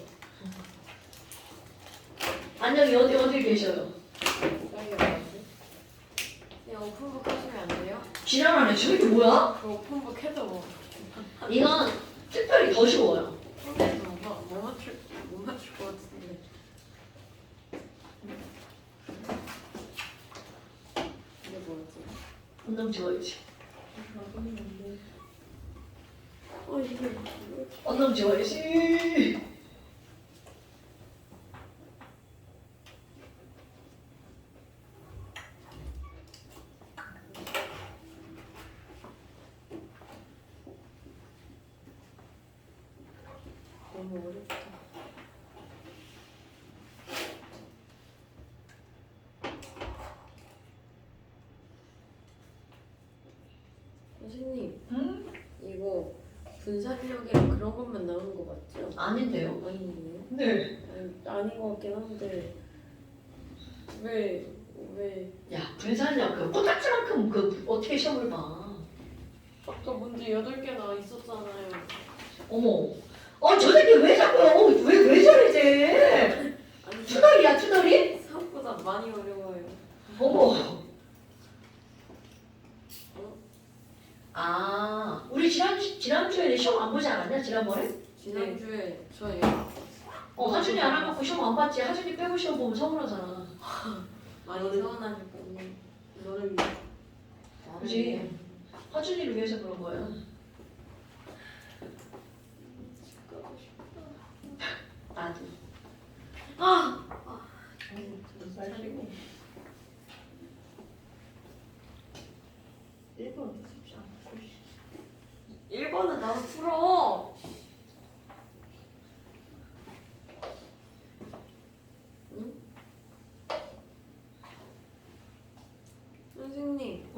안녕히 어디 계셔요? 그냥 오픈북 하시면 안 돼요? 지랄하네. 저게 뭐야? 그 오픈북 해도 이건 특별히 더 쉬워요. 혼내서 못 맞출 것 같은데. 이게 뭐였지? 언능 지워야지. 이게 뭐지? 언능 지워야지. 너무 어렵다. 선생님, 이거 분산력이랑 그런 것만 나오는 거 맞죠? 아닌데요? 아니에요? 네. 아닌 것 같긴 한데 왜? 야 분산력 그 코딱지만큼 그 어떻게 시험을 봐? 아까 문제 8개나 있었잖아요. 어머. 저 새끼 왜 자꾸 왜 저러지? 아니 투덜이야 투덜이? 생각보다 많이 어려워요. 어머. 우리 지난주에 시험 안 보지 않았냐? 지난번에? 지난주에 저 하준이 안 와갖고 시험 안 봤지? 하준이 빼고 시험 보면 서운하잖아. 많이 서운하니까 너를 위해. 그지? 하준이를 위해서 그런 거야. 나도. 살리고. 1번 쉽지 않고. 1번은 나도 풀어. 응? 선생님,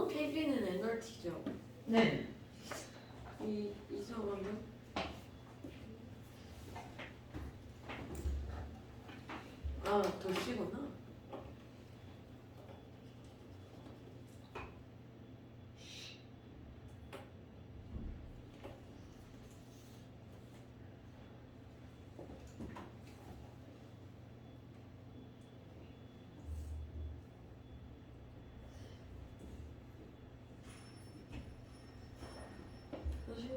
PB는 NRT죠? 네. 이 상황은? 도시구나.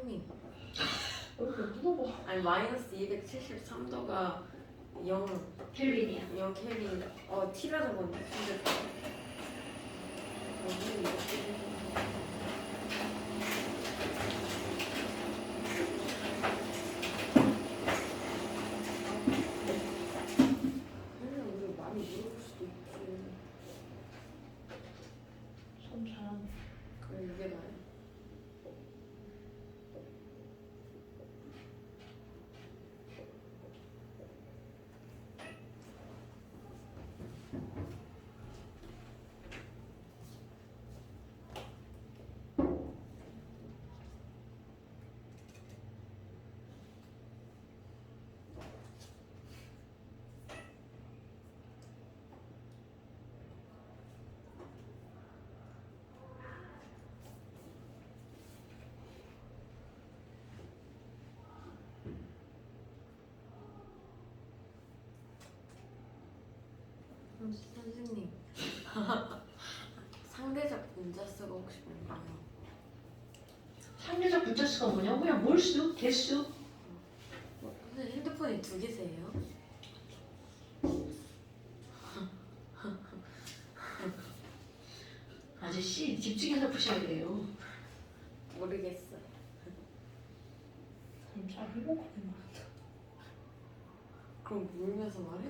선생님. 이렇게 뜯어봐. 아니 마이너스 273도가 0 켈빈이야. 0 켈빈. T라는 건데. 근데 여기 이렇게 우리 많이 물어볼 수도 있지. 손 잘하네. 그래 이게 나야. 선생님. 상대적 분자수가 혹시 뭔가요? 상대적 분자수가 뭐냐? 그냥 몰수, 개수. 선생님 핸드폰이 2개세요? 아저씨 집중해서 푸셔야 돼요. 모르겠어. 잘 해보고 말한다. 그럼 울면서 말해?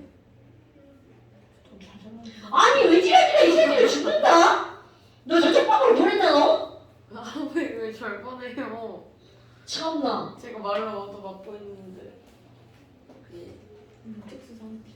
좀 자잘하게. 아니 왜 지랄이야 이 새끼를 죽는다. 너 저쪽 방으로 보낸다 너? 왜 절 보내요? 참나. 제가 말을 얻어 맞고 있는데. 텍스 상태.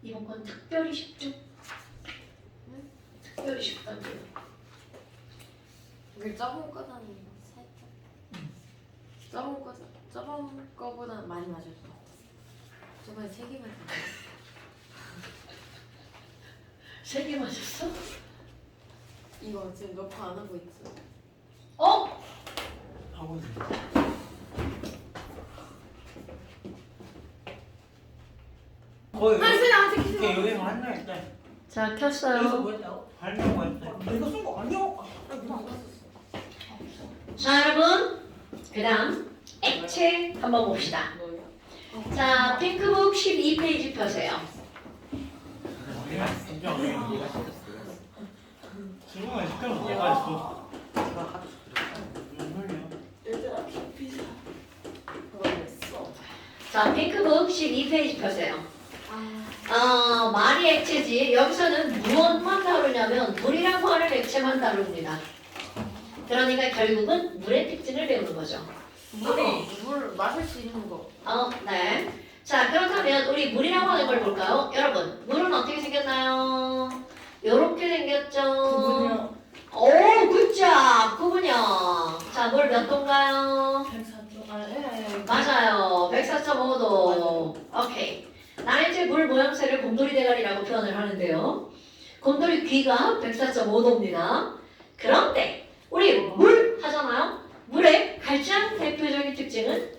이번 건 특별히 쉽죠? 특별히 쉽던데요. 이게 저번 거보다는 살짝 저번 거보다 많이 맞았어. 저번에 3개 맞았어. 3개 맞았어? 이거 지금 녹화 안 하고 있어. 어? 하고 있어. 거의 이게 여기 한날 때 자, 여기서 켰어요. 뭐 했다고? 하려고 했대. 내가 쓴 거 아니야? 자, 여러분. 그 다음 액체 한번 봅시다. 뭐야? 자, 핑크북 12페이지 펴세요. 내가 인정. 내가 시켰어. 지금은 시켜서 내가 했어. 내가 하도 그랬어. 얘들아 피자. 그거 했어. 자, 핑크북 12페이지 펴세요. 아, 말이 액체지. 여기서는 무엇만 다루냐면 물이라고 하는 액체만 다룹니다. 그러니까 결국은 물의 특징을 배우는 거죠. 물 마실 수 있는 거. 네. 자, 그렇다면 우리 물이라고 하는 걸 볼까요? 여러분, 물은 어떻게 생겼나요? 요렇게 생겼죠? 그분요. 오, 굿잡! 구분형. 자, 물 몇 도인가요? 104점. 아, 예. 맞아요. 104.5도. 오케이. 나는 이제 물 모양새를 곰돌이 대가리라고 표현을 하는데요. 곰돌이 귀가 104.5도입니다. 그런데 우리 물 하잖아요. 물의 가장 대표적인 특징은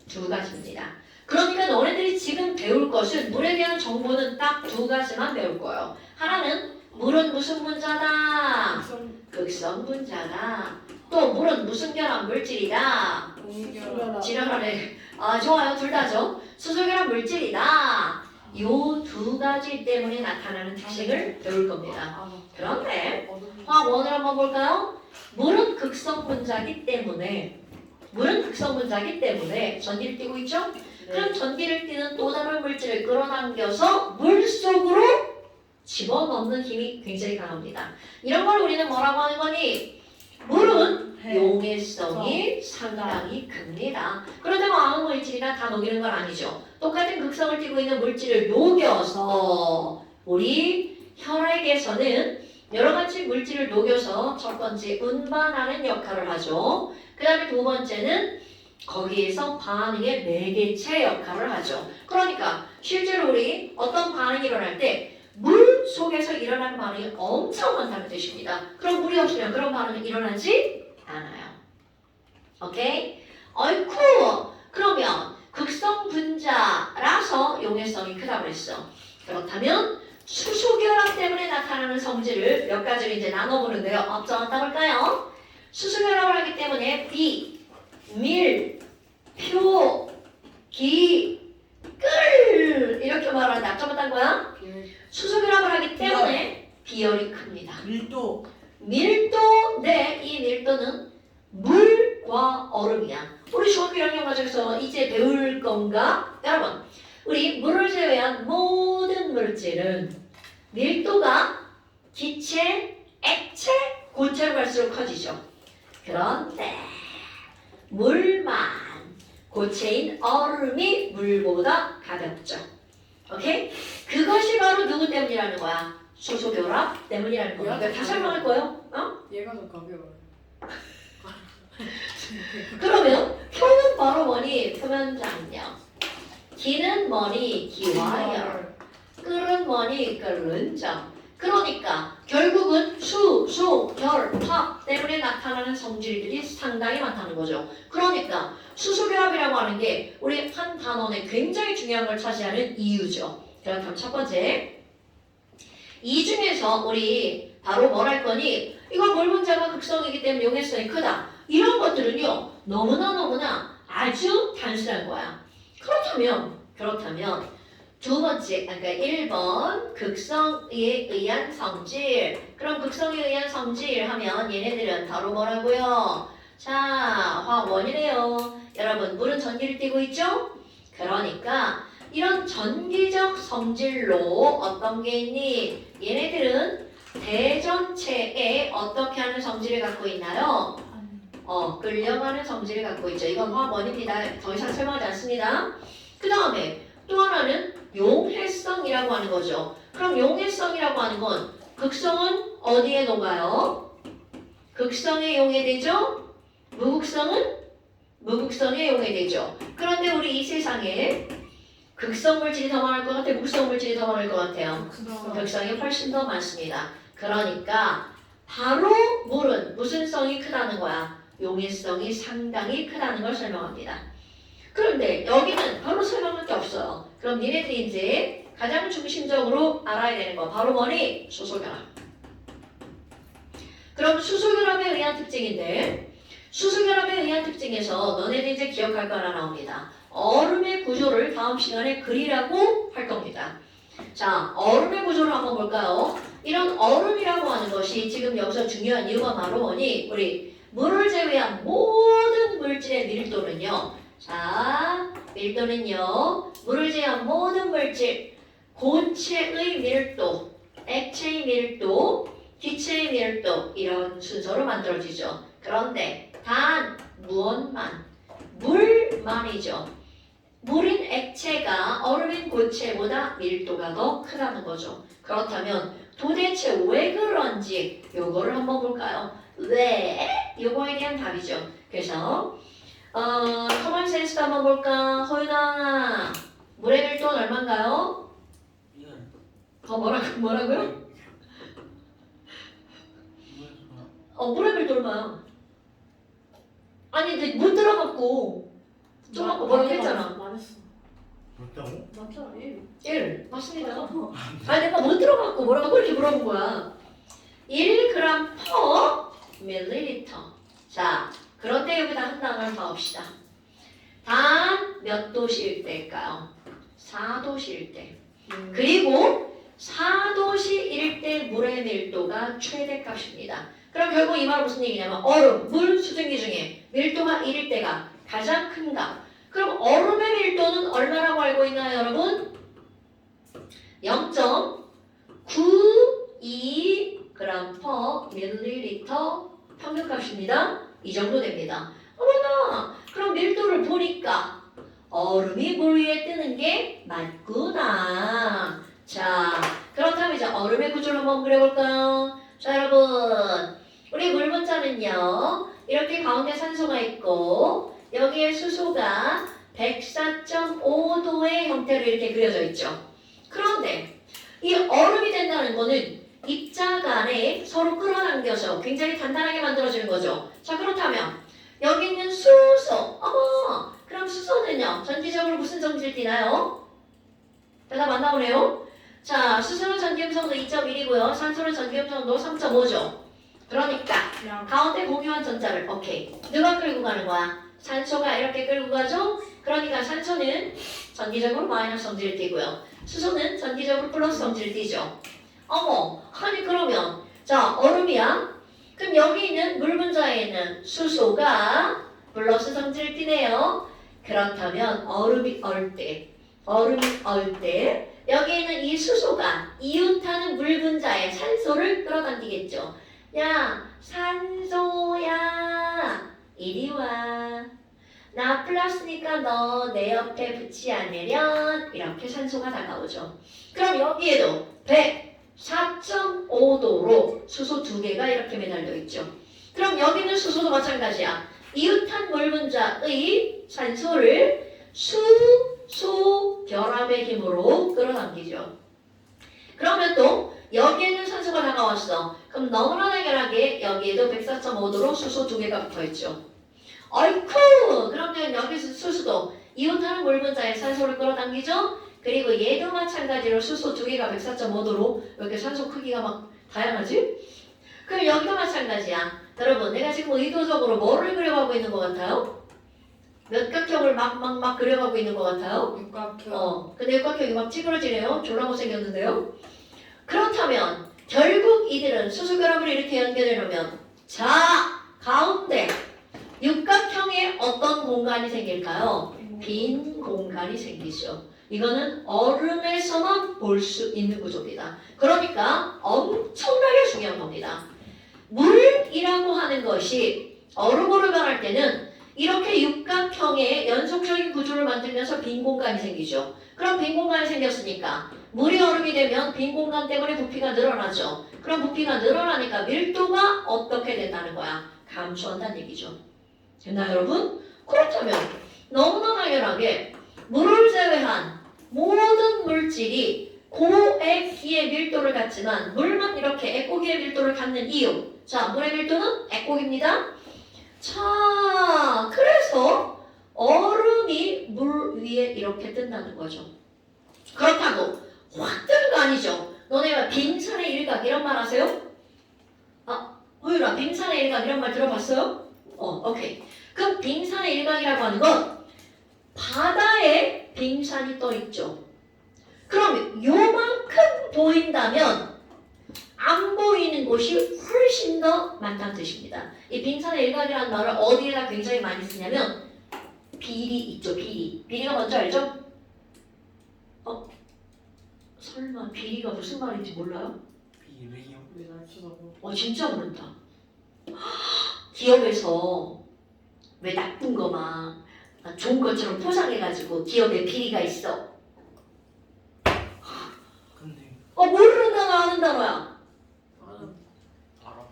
2가지입니다. 그러니까 너네들이 지금 배울 것은 물에 대한 정보는 딱 2가지만 배울 거예요. 하나는 물은 무슨 분자다? 극성 분자다. 또 물은 무슨 결합 물질이다? 공결. 지랄하네. 좋아요. 둘 다죠. 수소결합 물질이다. 요 2가지 때문에 나타나는 특징을 배울 겁니다. 그런데 화학 원을 한번 볼까요? 물은 극성 분자기 때문에 전기를 띠고 있죠? 그럼 전기를 띠는 또 다른 물질을 끌어당겨서 물 속으로 집어넣는 힘이 굉장히 강합니다. 이런 걸 우리는 뭐라고 하는 거니? 물은 용해성이 상당히 큽니다. 그렇다고 아무 물질이나 다 녹이는 건 아니죠. 똑같은 극성을 띠고 있는 물질을 녹여서 우리 혈액에서는 여러 가지 물질을 녹여서 첫 번째 운반하는 역할을 하죠. 그 다음에 2번째는 거기에서 반응의 매개체 역할을 하죠. 그러니까 실제로 우리 어떤 반응이 일어날 때 물 속에서 일어나는 반응이 엄청 많다는 뜻입니다. 그럼 물이 없으면 그런 반응은 일어나지 않아요. 오케이? 어이쿠! 그러면 극성 분자라서 용해성이 크다고 그랬어. 그렇다면 수소결합 때문에 나타나는 성질을 몇 가지로 이제 나눠보는데요. 어떤 따볼까요? 수소결합을 하기 때문에 비, 밀, 표, 기, 끌 이렇게 말하는데 앞서부터 한 거야? 수소결합을 하기 때문에 비열이 큽니다. 밀도. 밀도, 네, 이 밀도는 물과 얼음이야. 우리 중학교 1학년 과정에서 이제 배울 건가? 여러분, 우리 물을 제외한 모든 물질은 밀도가 기체, 액체, 고체로 갈수록 커지죠. 그런데 물만 고체인 얼음이 물보다 가볍죠. 오케이? 그것이 바로 누구 때문이라는 거야? 수소결합 때문이라는 거야. 내가 다 설명할 거예요. 어? 얘가 더 가벼워요. 그러면 표는 바로 뭐니? 표면장력. 기는 뭐니? 기와열. 끌은 뭐니? 끓는 점. 그러니까 결국은 수, 소, 결, 합 때문에 나타나는 성질들이 상당히 많다는 거죠. 그러니까 수소결합이라고 하는 게 우리 한 단원에 굉장히 중요한 걸 차지하는 이유죠. 그렇다면 첫 번째, 이 중에서 우리 바로 뭘 할 거니? 이거 물분자가 극성이기 때문에 용해성이 크다. 이런 것들은요 너무나 아주 단순한 거야. 그렇다면 두 번째, 그러니까 1번 극성에 의한 성질. 그럼 극성에 의한 성질 하면 얘네들은 바로 뭐라고요? 자, 화원이래요. 여러분, 물은 전기를 띠고 있죠? 그러니까 이런 전기적 성질로 어떤 게 있니? 얘네들은 대전체에 어떻게 하는 성질을 갖고 있나요? 끌려가는 성질을 갖고 있죠. 이건 화원입니다. 더 이상 설명하지 않습니다. 그 다음에 또 하나는 용해성이라고 하는 거죠. 그럼 용해성이라고 하는 건 극성은 어디에 녹아요? 극성에 용해되죠? 무극성은 무극성에 용해되죠. 그런데 우리 이 세상에 극성 물질이 더 많을 것 같아요? 무극성 물질이 더 많을 것 같아요? 극성이 훨씬 더 많습니다. 그러니까 바로 물은 무슨 성이 크다는 거야? 용해성이 상당히 크다는 걸 설명합니다. 그런데 여기는 별로 설명할 게 없어요. 그럼 니네들이 이제 가장 중심적으로 알아야 되는 거 바로 뭐니? 수소결합. 그럼 수소결합에 의한 특징인데 수소결합에 의한 특징에서 너네들 이제 기억할 거 하나 나옵니다. 얼음의 구조를 다음 시간에 그리라고 할 겁니다. 자, 얼음의 구조를 한번 볼까요? 이런 얼음이라고 하는 것이 지금 여기서 중요한 이유가 바로 뭐니? 우리 물을 제외한 모든 물질의 밀도는요. 자, 밀도는요. 물을 제외한 모든 물질, 고체의 밀도, 액체의 밀도, 기체의 밀도 이런 순서로 만들어지죠. 그런데 단 무엇만? 물만이죠. 물인 액체가 얼음인 고체보다 밀도가 더 크다는 거죠. 그렇다면 도대체 왜 그런지 요거를 한번 볼까요? 왜? 요거에 대한 답이죠. 그래서 커먼 센스도 한번 볼까? 허윤아, 물의 밀도는 얼마인가요? 뭐라고요? 물의 밀도 얼마야? 아니, 근데 못 들어갔고 좀 아까 뭐라고 했잖아. 말했어. 맞다고? 맞잖아. 1. 1 맞습니다. 아니 내가 못 들어갔고 뭐라고 그렇게 물어본 거야. 1g per 밀리리터. 자, 그런데 여기다 한 단어를 더 합시다. 단 몇 도씨일 때일까요? 4도씨일 때. 그리고 4도씨일 때 물의 밀도가 최대값입니다. 그럼 결국 이 말은 무슨 얘기냐면 얼음, 물 수증기 중에 밀도가 1일 때가 가장 큰 값. 그럼 얼음의 밀도는 얼마라고 알고 있나요, 여러분? 0.92g per 밀리리터 평균값입니다. 이 정도 됩니다. 어머나, 그럼 밀도를 보니까 얼음이 물 위에 뜨는 게 맞구나. 자, 그렇다면 이제 얼음의 구조를 한번 그려볼까요? 자, 여러분, 우리 물 분자는요, 이렇게 가운데 산소가 있고 여기에 수소가 104.5도의 형태로 이렇게 그려져 있죠. 그런데 이 얼음이 된다는 거는 이 입자 간에 서로 끌어당겨서 굉장히 단단하게 만들어지는 거죠. 자, 그렇다면 여기 있는 수소, 어머, 그럼 수소는요, 전기적으로 무슨 성질을 띠나요? 대답 안 나오네요. 자, 수소는 전기음성도 2.1이고요. 산소는 전기음성도 3.5죠. 그러니까 가운데 공유한 전자를, 오케이, 누가 끌고 가는 거야? 산소가 이렇게 끌고 가죠? 그러니까 산소는 전기적으로 마이너스 성질을 띠고요. 수소는 전기적으로 플러스 성질을 띠죠. 어머, 아니 그러면 자, 얼음이야? 그럼 여기 있는 물 분자에는 수소가 플러스 성질을 띠네요. 그렇다면 얼음이 얼 때 여기 있는 이 수소가 이웃하는 물 분자에 산소를 끌어당기겠죠. 야, 산소야, 이리 와. 나 플러스니까 너 내 옆에 붙지 않으면 이렇게 산소가 다가오죠. 그럼 여기에도 104.5도로 수소 2개가 이렇게 매달려 있죠. 그럼 여기는 수소도 마찬가지야. 이웃한 물 분자의 산소를 수소 결합의 힘으로 끌어당기죠. 그러면 또 여기에는 산소가 다가왔어. 그럼 너무나 당연하게 여기에도 104.5도로 수소 2개가 붙어있죠. 어이쿠! 그러면 여기서 수소도 이웃하는 물 분자에 산소를 끌어당기죠. 그리고 얘도 마찬가지로 수소 2개가 104.5도로 이렇게 산소 크기가 막 다양하지? 그럼 여기도 마찬가지야. 여러분, 내가 지금 의도적으로 뭐를 그려가고 있는 것 같아요? 몇 각형을 막 그려가고 있는 것 같아요? 육각형. 근데 육각형이 막 찌그러지네요. 졸라 못생겼는데요. 그렇다면 결국 이들은 수소결합을 이렇게 연결해 놓으면 자, 가운데 육각형에 어떤 공간이 생길까요? 빈 공간이 생기죠. 이거는 얼음에서만 볼 수 있는 구조입니다. 그러니까 엄청나게 중요한 겁니다. 물이라고 하는 것이 얼음으로 변할 때는 이렇게 육각형의 연속적인 구조를 만들면서 빈 공간이 생기죠. 그럼 빈 공간이 생겼으니까 물이 얼음이 되면 빈 공간 때문에 부피가 늘어나죠. 그럼 부피가 늘어나니까 밀도가 어떻게 된다는 거야? 감소한다는 얘기죠. 됐나요, 여러분? 그렇다면 너무나 당연하게 물을 제외한 모든 물질이 고액기의 밀도를 갖지만 물만 이렇게 액고기의 밀도를 갖는 이유. 자, 물의 밀도는 액고기입니다. 자, 그래서 얼음이 물 위에 이렇게 뜬다는 거죠. 그렇다고 확 뜨는 거 아니죠. 너네가 빙산의 일각 이런 말 아세요? 호율아, 빙산의 일각 이런 말 들어봤어요? 오케이. 그럼 빙산의 일각이라고 하는 건 바다에 빙산이 떠 있죠. 그럼 요만큼 보인다면 안 보이는 곳이 훨씬 더 많다는 뜻입니다. 이 빙산의 일각이라는 말을 어디에다 굉장히 많이 쓰냐면 비리 있죠, 비리. 비리가 뭔지 알죠? 설마 비리가 무슨 말인지 몰라요? 비리요? 진짜 모른다. 기업에서 왜 나쁜 거 막 좋은 것처럼 포장해가지고 기업에 비리가 있어. 근데 모르는 단어 아는 단어야. 알아.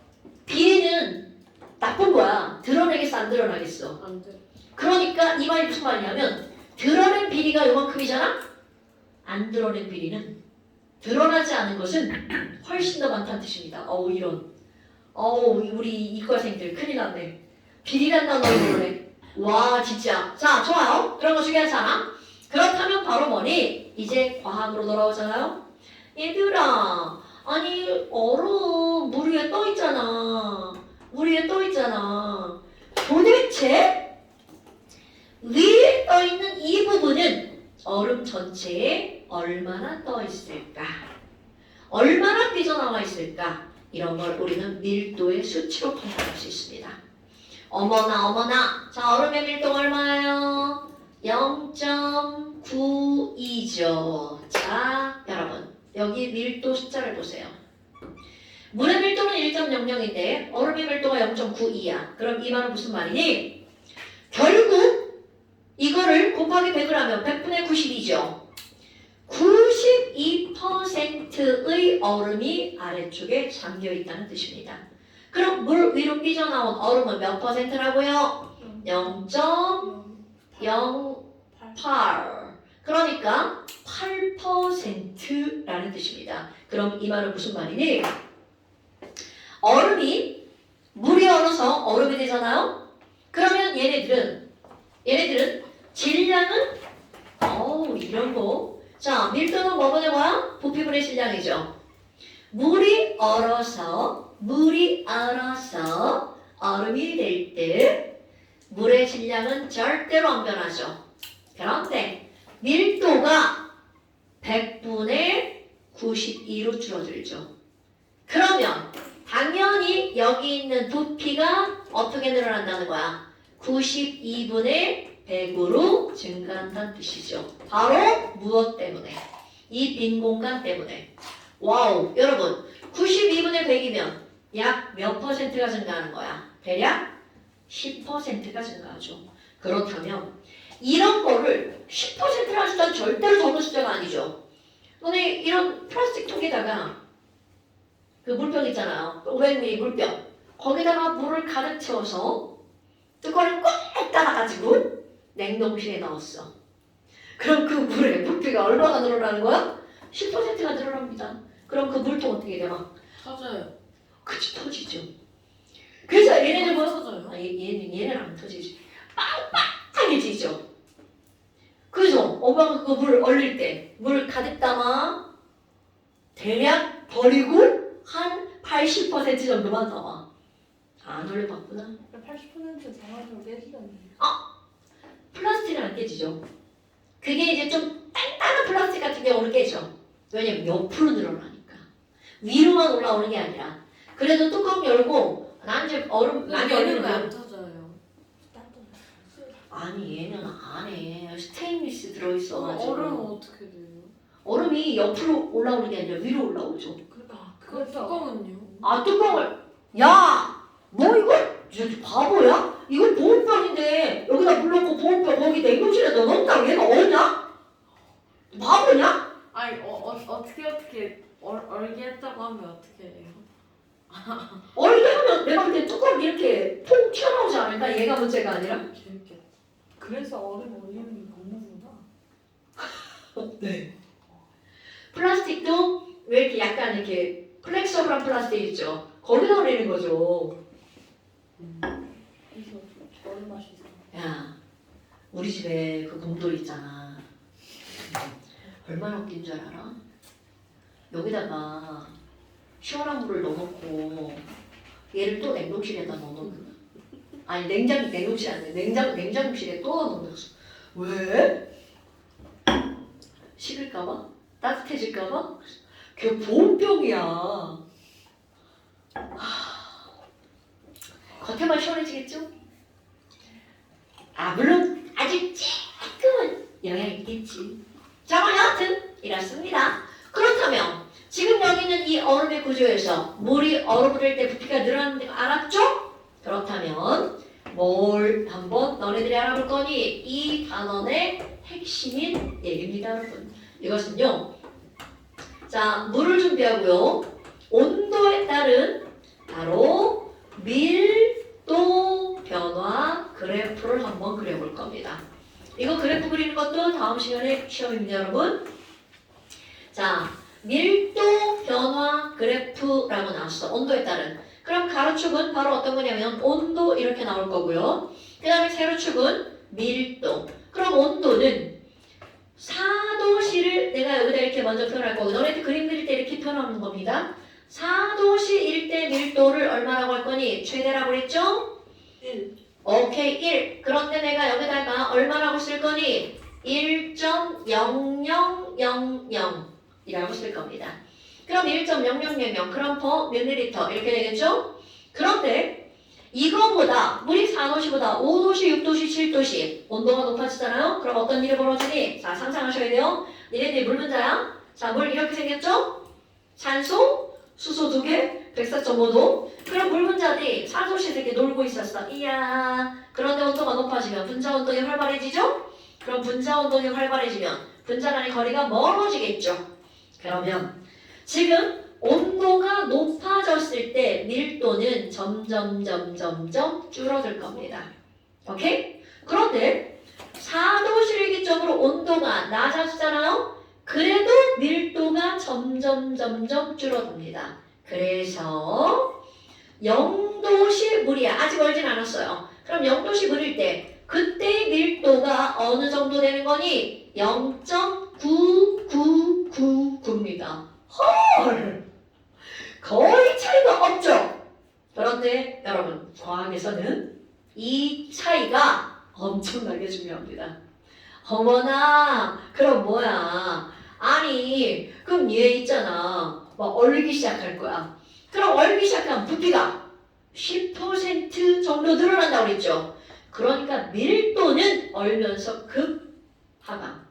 비리는 나쁜 거야. 드러내겠어 안 드러나겠어. 안 돼. 그러니까 이 말이 무슨 말이냐면 드러낸 비리가 요만큼이잖아. 안 드러낸 비리는 드러나지 않은 것은 훨씬 더 많다는 뜻입니다. 이런. 우리 이과생들 큰일 났네. 비리란 단어를 모르네. 와 진짜. 자 좋아요. 그런 거 중요하지 않아? 그렇다면 바로 뭐니? 이제 과학으로 돌아오잖아요. 얘들아, 아니 얼음 물 위에 떠 있잖아. 물 위에 떠 있잖아. 도대체 위에 떠 있는 이 부분은 얼음 전체에 얼마나 떠 있을까? 얼마나 삐져나와 있을까? 이런 걸 우리는 밀도의 수치로 판단할 수 있습니다. 어머나. 자, 얼음의 밀도가 얼마예요? 0.92죠. 자, 여러분. 여기 밀도 숫자를 보세요. 물의 밀도는 1.00인데 얼음의 밀도가 0.92야. 그럼 이 말은 무슨 말이니? 결국 이거를 곱하기 100을 하면 100분의 92죠. 92%의 얼음이 아래쪽에 잠겨 있다는 뜻입니다. 그럼 물 위로 삐져나온 얼음은 몇 퍼센트라고요? 0.08. 그러니까 8%라는 뜻입니다. 그럼 이 말은 무슨 말이니? 얼음이 물이 얼어서 얼음이 되잖아요. 그러면 얘네들은 질량은 이런 거. 자, 밀도는 뭐보다 뭐야? 부피분의 질량이죠. 물이 얼어서 얼음이 될 때 물의 질량은 절대로 안 변하죠. 그런데 밀도가 100분의 92로 줄어들죠. 그러면 당연히 여기 있는 부피가 어떻게 늘어난다는 거야? 92분의 100으로 증가한다는 뜻이죠. 바로 무엇 때문에? 이 빈 공간 때문에. 와우, 여러분 92분의 100이면 약 몇 퍼센트가 증가하는 거야? 대략 10%가 증가하죠. 그렇다면 이런 거를 10%를 한 숫자는 절대로 적은 숫자가 아니죠. 너네 이런 플라스틱 통에다가 그 물병 있잖아요. 500ml 물병. 거기다가 물을 가득 채워서 뚜껑을 꽉 닫아가지고 냉동실에 넣었어. 그럼 그 물의 부피가 얼마나 늘어나는 거야? 10%가 늘어납니다. 그럼 그 물통 어떻게 돼? 막 터져요. 그치, 터지죠. 그래서 얘네들 뭐? 터져요? 얘는 안 터지지. 빵빵해지죠. 그래서 엄마가 그 물을 얼릴 때 물 가득 담아 대략 버리고 한 80% 정도만 나와. 안 올려봤구나. 80% 장화로 깨지던데. 플라스틱은 안 깨지죠. 그게 이제 좀 단단한 플라스틱 같은 경우는 깨져. 왜냐면 옆으로 늘어나니까. 위로만 올라오는 게 아니라. 그래도 뚜껑 열고 난 이제 얼음 많이 얘는 얼리는 왜안 거. 터져요? 아니 얘는 안에 스테인리스 들어있어가지고 얼음은 어떻게 돼요? 얼음이 옆으로 올라오는 게 아니라 위로 올라오죠. 그 뚜껑은요? 아 뚜껑을 너 이거 진짜 바보야? 이거 보온병인데 여기다 물 넣고 보온병 거기 냉동실에 넣어놓는다고 얘가 얼냐? 바보냐? 아니 어떻게 얼게 했다고 하면 어떻게 해요? 얼게 하면 내가 그때 뚜껑이 이렇게 퐁 튀어나오지 않을까? 얘가 문제가 아니라. 재밌겠다. 그래서 얼음 올리는 게 공부구나. 네. 플라스틱도 왜 이렇게 약간 이렇게 플렉서블한 플라스틱 있죠? 거기다 올리는 거죠. 그래서 얼음 맛이 있어. 야, 우리 집에 그 곰돌이 있잖아. 얼마나 웃긴 줄 알아? 여기다가 시원한 물을 넣어놓고 얘를 또 냉동실에다 넣어놓는 거야. 아니 냉장실에 안 돼. 냉장실에 또 넣어놓는 거야. 왜? 식을까봐? 따뜻해질까봐? 그게 보온병이야. 겉에만 시원해지겠죠? 물론 아주 조금은 영향이 있겠지. 자, 여하튼 이렇습니다. 그렇다면 지금 여기 있는 이 얼음의 구조에서 물이 얼음을 할 때 부피가 늘어나는 거 알았죠? 그렇다면 뭘 한번 너네들이 알아볼 거니? 이 단원의 핵심인 얘기입니다, 여러분. 이것은요. 자, 물을 준비하고요. 온도에 따른 바로 밀도 변화 그래프를 한번 그려볼 겁니다. 이거 그래프 그리는 것도 다음 시간에 시험입니다, 여러분. 자, 밀도 변화 그래프라고 나왔어. 온도에 따른. 그럼 가로축은 바로 어떤 거냐면 온도 이렇게 나올 거고요. 그 다음에 세로축은 밀도. 그럼 온도는 4도씨를 내가 여기다 이렇게 먼저 표현할 거고 너네들 그림 그릴 때 이렇게 표현하는 겁니다. 4도씨일 때 밀도를 얼마라고 할 거니? 최대라고 그랬죠? 1. 오케이 1. 그런데 내가 여기다가 얼마라고 쓸 거니? 1.0000이라고 쓸 겁니다. 그럼 1.0000 그럼 per 밀리리터 이렇게 되겠죠? 그런데 이거보다 물이 4도씨보다 5도씨, 6도씨, 7도씨 온도가 높아지잖아요? 그럼 어떤 일이 벌어지니? 자, 상상하셔야 돼요. 니네들이 물 분자야. 자, 물 이렇게 생겼죠? 산소, 수소 2개, 104.5도. 그럼 물 분자들이 4도씨에서 이렇게 놀고 있었어. 이야. 그런데 온도가 높아지면 분자 운동이 활발해지죠? 그럼 분자 운동이 활발해지면 분자 간의 거리가 멀어지겠죠? 그러면 지금 온도가 높아졌을 때 밀도는 점점 줄어들 겁니다. 오케이? 그런데 4도씨를 기점으로 온도가 낮아지잖아요? 그래도 밀도가 점점 줄어듭니다. 그래서 0도씨 물이야. 아직 얼진 않았어요. 그럼 0도씨 물일 때 그때 밀도가 어느 정도 되는 거니? 0.9999입니다. 헐! 거의 차이가 없죠? 그런데 여러분, 과학에서는 이 차이가 엄청나게 중요합니다. 어머나, 그럼 뭐야? 아니, 그럼 얘 있잖아. 막 얼기 시작할 거야. 그럼 얼기 시작하면 부피가 10% 정도 늘어난다고 그랬죠? 그러니까 밀도는 얼면서 급 하강.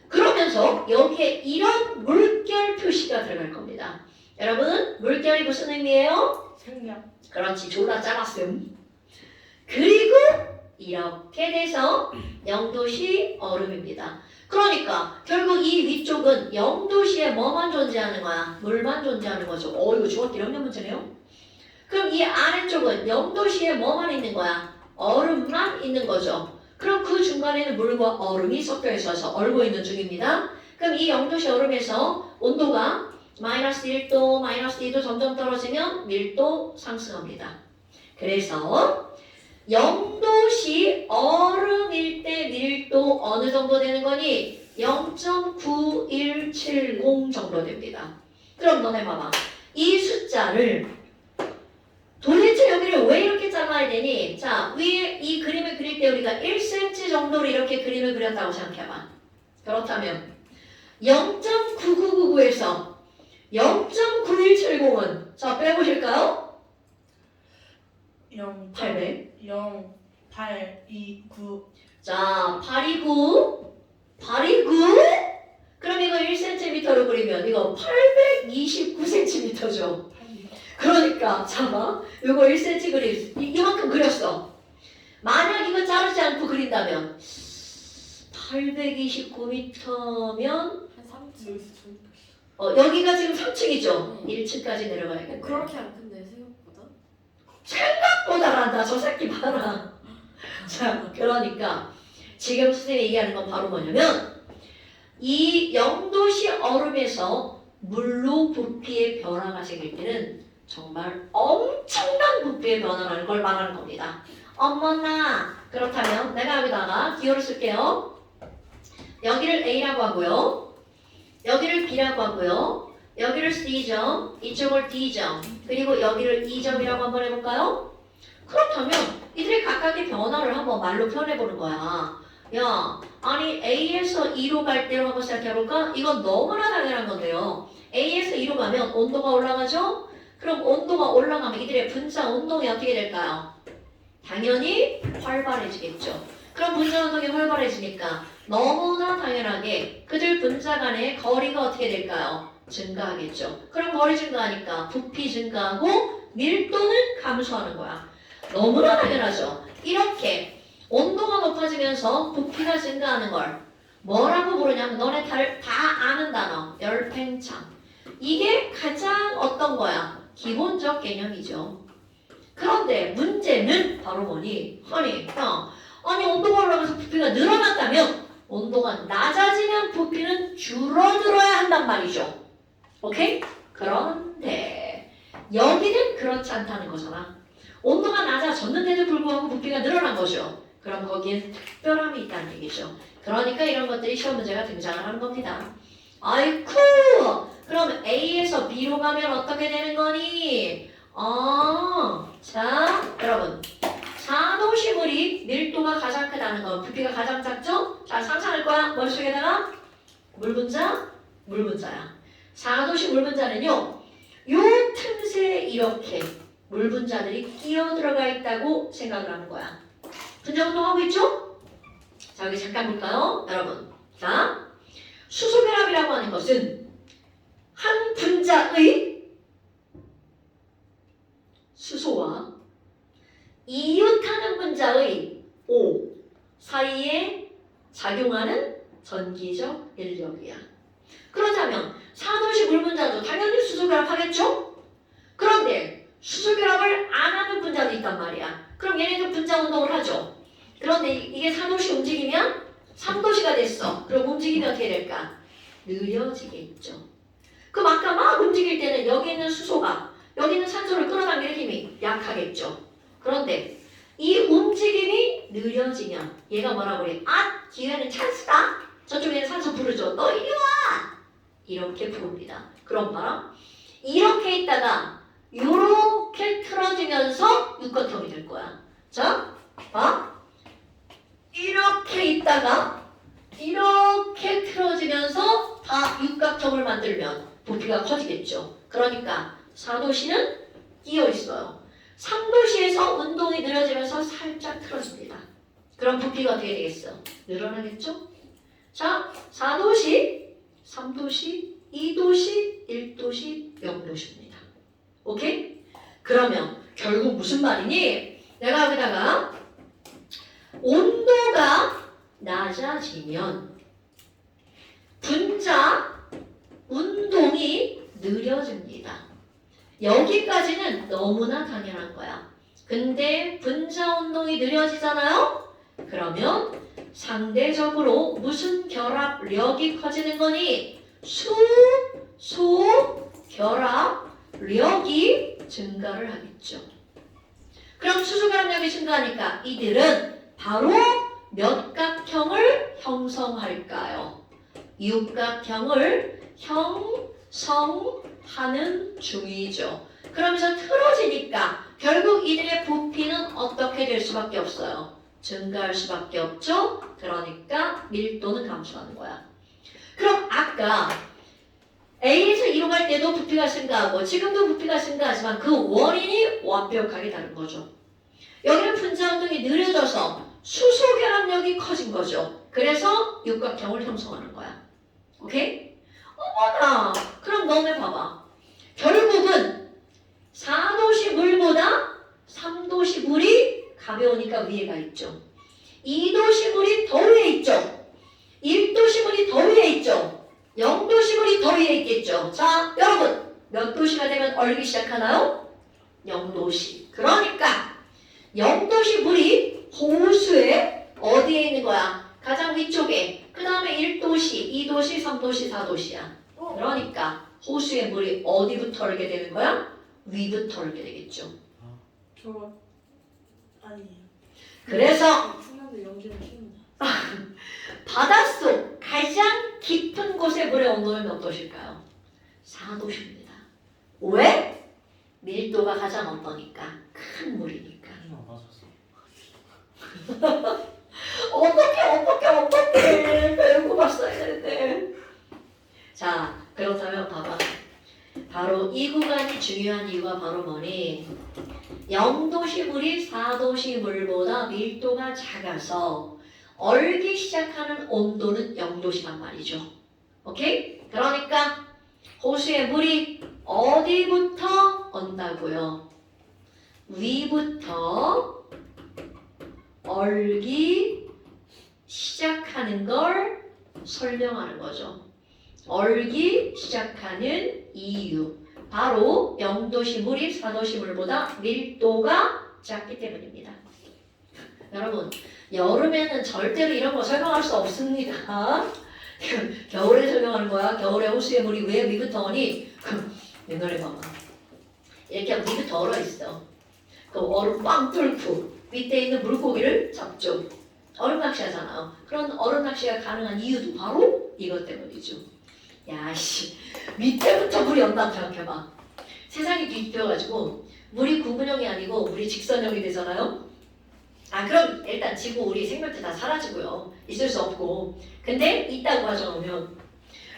그러면서 여기에 이런 물결 표시가 들어갈 겁니다. 여러분, 물결이 무슨 의미예요? 생략. 그렇지, 졸라 짜놨음. 그리고 이렇게 돼서 0도씨 얼음입니다. 그러니까 결국 이 위쪽은 0도씨에 뭐만 존재하는 거야? 물만 존재하는 거죠. 이거 중학교 1학년 문제네요. 그럼 이 아래쪽은 0도씨에 뭐만 있는 거야? 얼음만 있는 거죠. 그럼 그 중간에는 물과 얼음이 섞여 있어서 얼고 있는 중입니다. 그럼 이 0도씨 얼음에서 온도가 마이너스 1도, 마이너스 2도 점점 떨어지면 밀도 상승합니다. 그래서 0도씨 얼음일 때 밀도 어느 정도 되는 거니? 0.9170 정도 됩니다. 그럼 너네 봐봐. 이 숫자를 도대체 여기를 왜 이렇게 잘라야 되니? 자, 위에 이 그림을 그릴 때 우리가 1cm 정도로 이렇게 그림을 그렸다고 생각해봐. 그렇다면 0.9999에서 0.9170은 자 빼보실까요? 0, 800. 0, 8, 2, 9. 자, 829. 829. 그럼 이거 1cm로 그리면 이거 829cm죠. 8, 2. 그러니까 잠깐 이거 1cm 그리 이만큼 그렸어. 만약 이거 자르지 않고 그린다면 829m면 한 3층. 여기서 저기. 여기가 지금 3층이죠. 1층까지 내려가야겠네. 그렇게 안 큰데 생각보다. 생각보다란다. 저 새끼 봐라. 자, 그러니까 지금 선생님이 얘기하는 건 바로 뭐냐면 이 0도씨 얼음에서 물로 부피의 변화가 생길 때는 정말 엄청난 부피의 변화라는 걸 말하는 겁니다. 어머나, 그렇다면 내가 여기다가 기호를 쓸게요. 여기를 A라고 하고요. 여기를 B라고 하고요. 여기를 C점, 이쪽을 D점, 그리고 여기를 E점이라고 한번 해볼까요? 그렇다면 이들의 각각의 변화를 한번 말로 표현해보는 거야. 야, 아니 A에서 E로 갈 때로 한번 생각해볼까? 이건 너무나 당연한 건데요. A에서 E로 가면 온도가 올라가죠? 그럼 온도가 올라가면 이들의 분자 운동이 어떻게 될까요? 당연히 활발해지겠죠. 그럼 분자 운동이 활발해지니까 너무나 당연하게 그들 분자 간의 거리가 어떻게 될까요? 증가하겠죠. 그럼 거리 증가하니까 부피 증가하고 밀도는 감소하는 거야. 너무나 당연하죠. 이렇게 온도가 높아지면서 부피가 증가하는 걸 뭐라고 부르냐면 너네 다 아는 단어 열팽창. 이게 가장 어떤 거야? 기본적 개념이죠. 그런데 문제는 바로 뭐니? 아니 온도가 올라가서 부피가 늘어났다면 온도가 낮아지면 부피는 줄어들어야 한단 말이죠. 오케이? 그런데 여기는 그렇지 않다는 거잖아. 온도가 낮아졌는데도 불구하고 부피가 늘어난 거죠. 그럼 거기엔 특별함이 있다는 얘기죠. 그러니까 이런 것들이 시험 문제가 등장을 하는 겁니다. 아이쿠! 그럼 A에서 B로 가면 어떻게 되는 거니? 자, 여러분. 4도씨 물이 밀도가 가장 크다는 거, 부피가 가장 작죠? 자, 상상할 거야. 머릿속에다가 물 분자, 물 분자야. 4도씨 물 분자는요, 요 틈새에 이렇게 물 분자들이 끼어 들어가 있다고 생각을 하는 거야. 분자 운동하고 있죠? 자, 여기 잠깐 볼까요? 여러분. 자, 수소결합이라고 하는 것은 한 분자의 수소와 이웃하는 분자의 O 사이에 작용하는 전기적 인력이야. 그렇다면 4도씨 물 분자도 당연히 수소결합하겠죠? 그런데 수소결합을 안 하는 분자도 있단 말이야. 그럼 얘네도 분자 운동을 하죠. 그런데 이게 4도씨 움직이면 3도씨가 됐어. 그럼 움직이면 어떻게 될까? 느려지겠죠. 그럼 아까 막 움직일 때는 여기 있는 수소가 여기는 산소를 끌어당기는 힘이 약하겠죠. 그런데 이 움직임이 느려지면 얘가 뭐라고 그래? 아, 기회는 찬스다. 저쪽에는 산소 부르죠. 너 이리 와. 이렇게 부릅니다. 그럼 봐라. 이렇게 있다가 이렇게 틀어지면서 육각형이 될 거야. 자, 봐. 이렇게 있다가 이렇게 틀어지면서 다 육각형을 만들면 부피가 커지겠죠. 그러니까 4도시는 끼어 있어요. 3도시에서 운동이 느려지면서 살짝 틀어집니다. 그럼 부피가 어떻게 되겠어? 늘어나겠죠? 자, 4도시, 3도시, 2도시, 1도시, 0도시입니다. 오케이? 그러면 결국 무슨 말이니? 내가 여기다가 온도가 낮아지면 분자 운동이 느려집니다. 여기까지는 너무나 당연한 거야. 근데 분자 운동이 느려지잖아요? 그러면 상대적으로 무슨 결합력이 커지는 거니? 소 결합력이 증가를 하겠죠. 그럼 수소 결합력이 증가하니까 이들은 바로 몇 각형을 형성할까요? 육각형을 형성하는 중이죠. 그러면서 틀어지니까 결국 이들의 부피는 어떻게 될 수밖에 없어요? 증가할 수밖에 없죠. 그러니까 밀도는 감소하는 거야. 그럼 아까 A에서 E로 갈 때도 부피가 증가하고 지금도 부피가 증가하지만 그 원인이 완벽하게 다른 거죠. 여기는 분자 운동이 느려져서 수소 결합력이 커진 거죠. 그래서 육각형을 형성하는 거야. 오케이? 어머나! 그럼 너네 봐봐. 결국은 4도시 물보다 3도시 물이 가벼우니까 위에가 있죠. 2도시 물이 더 위에 있죠. 1도시 물이 더 위에 있죠. 0도시 물이 더 위에 있겠죠. 자, 여러분 몇 도시가 되면 얼기 시작하나요? 0도시. 그러니까 0도시 물이 호수에 어디에 있는 거야? 가장 위쪽에. 그 다음에 1도시, 2도시, 3도시, 4도시야. 그러니까 호수의 물이 어디부터 얼게 되는 거야? 위부터 얼게 되겠죠. 저거 아니에요. 그래서 충남도 연기를 키운다. 바닷속 가장 깊은 곳의 물의 온도는 몇 도실까요? 4도시입니다. 왜? 밀도가 가장 어떠니까? 큰 물이니까. 맞았어. 어떻게 배우고 봤어야 되는데. 자, 그렇다면 봐봐. 바로 이 구간이 중요한 이유가 바로 뭐니? 0도시 물이 4도시 물보다 밀도가 작아서 얼기 시작하는 온도는 0도시란 말이죠. 오케이? 그러니까 호수의 물이 어디부터 온다고요? 위부터 얼기 시작하는 걸 설명하는 거죠. 얼기 시작하는 이유. 바로 0도시 물이 4도시 물보다 밀도가 작기 때문입니다. 여러분, 여름에는 절대로 이런 거 설명할 수 없습니다. 겨울에 설명하는 거야. 겨울에 호수의 물이 왜 위부터 오니? 옛날에 봐봐. 이렇게 하면 위부터 얼어 있어. 그 얼음 꽝 뚫고 밑에 있는 물고기를 잡죠. 얼음 낚시하잖아요. 그런 얼음 낚시가 가능한 이유도 바로 이것 때문이죠. 야씨, 밑에부터 물이 온다고 생각해봐. 세상이 뒤집혀가지고 물이 구분형이 아니고 물이 직선형이 되잖아요. 아, 그럼 일단 지구 우리 생명체 다 사라지고요. 있을 수 없고. 근데 있다고 가정하면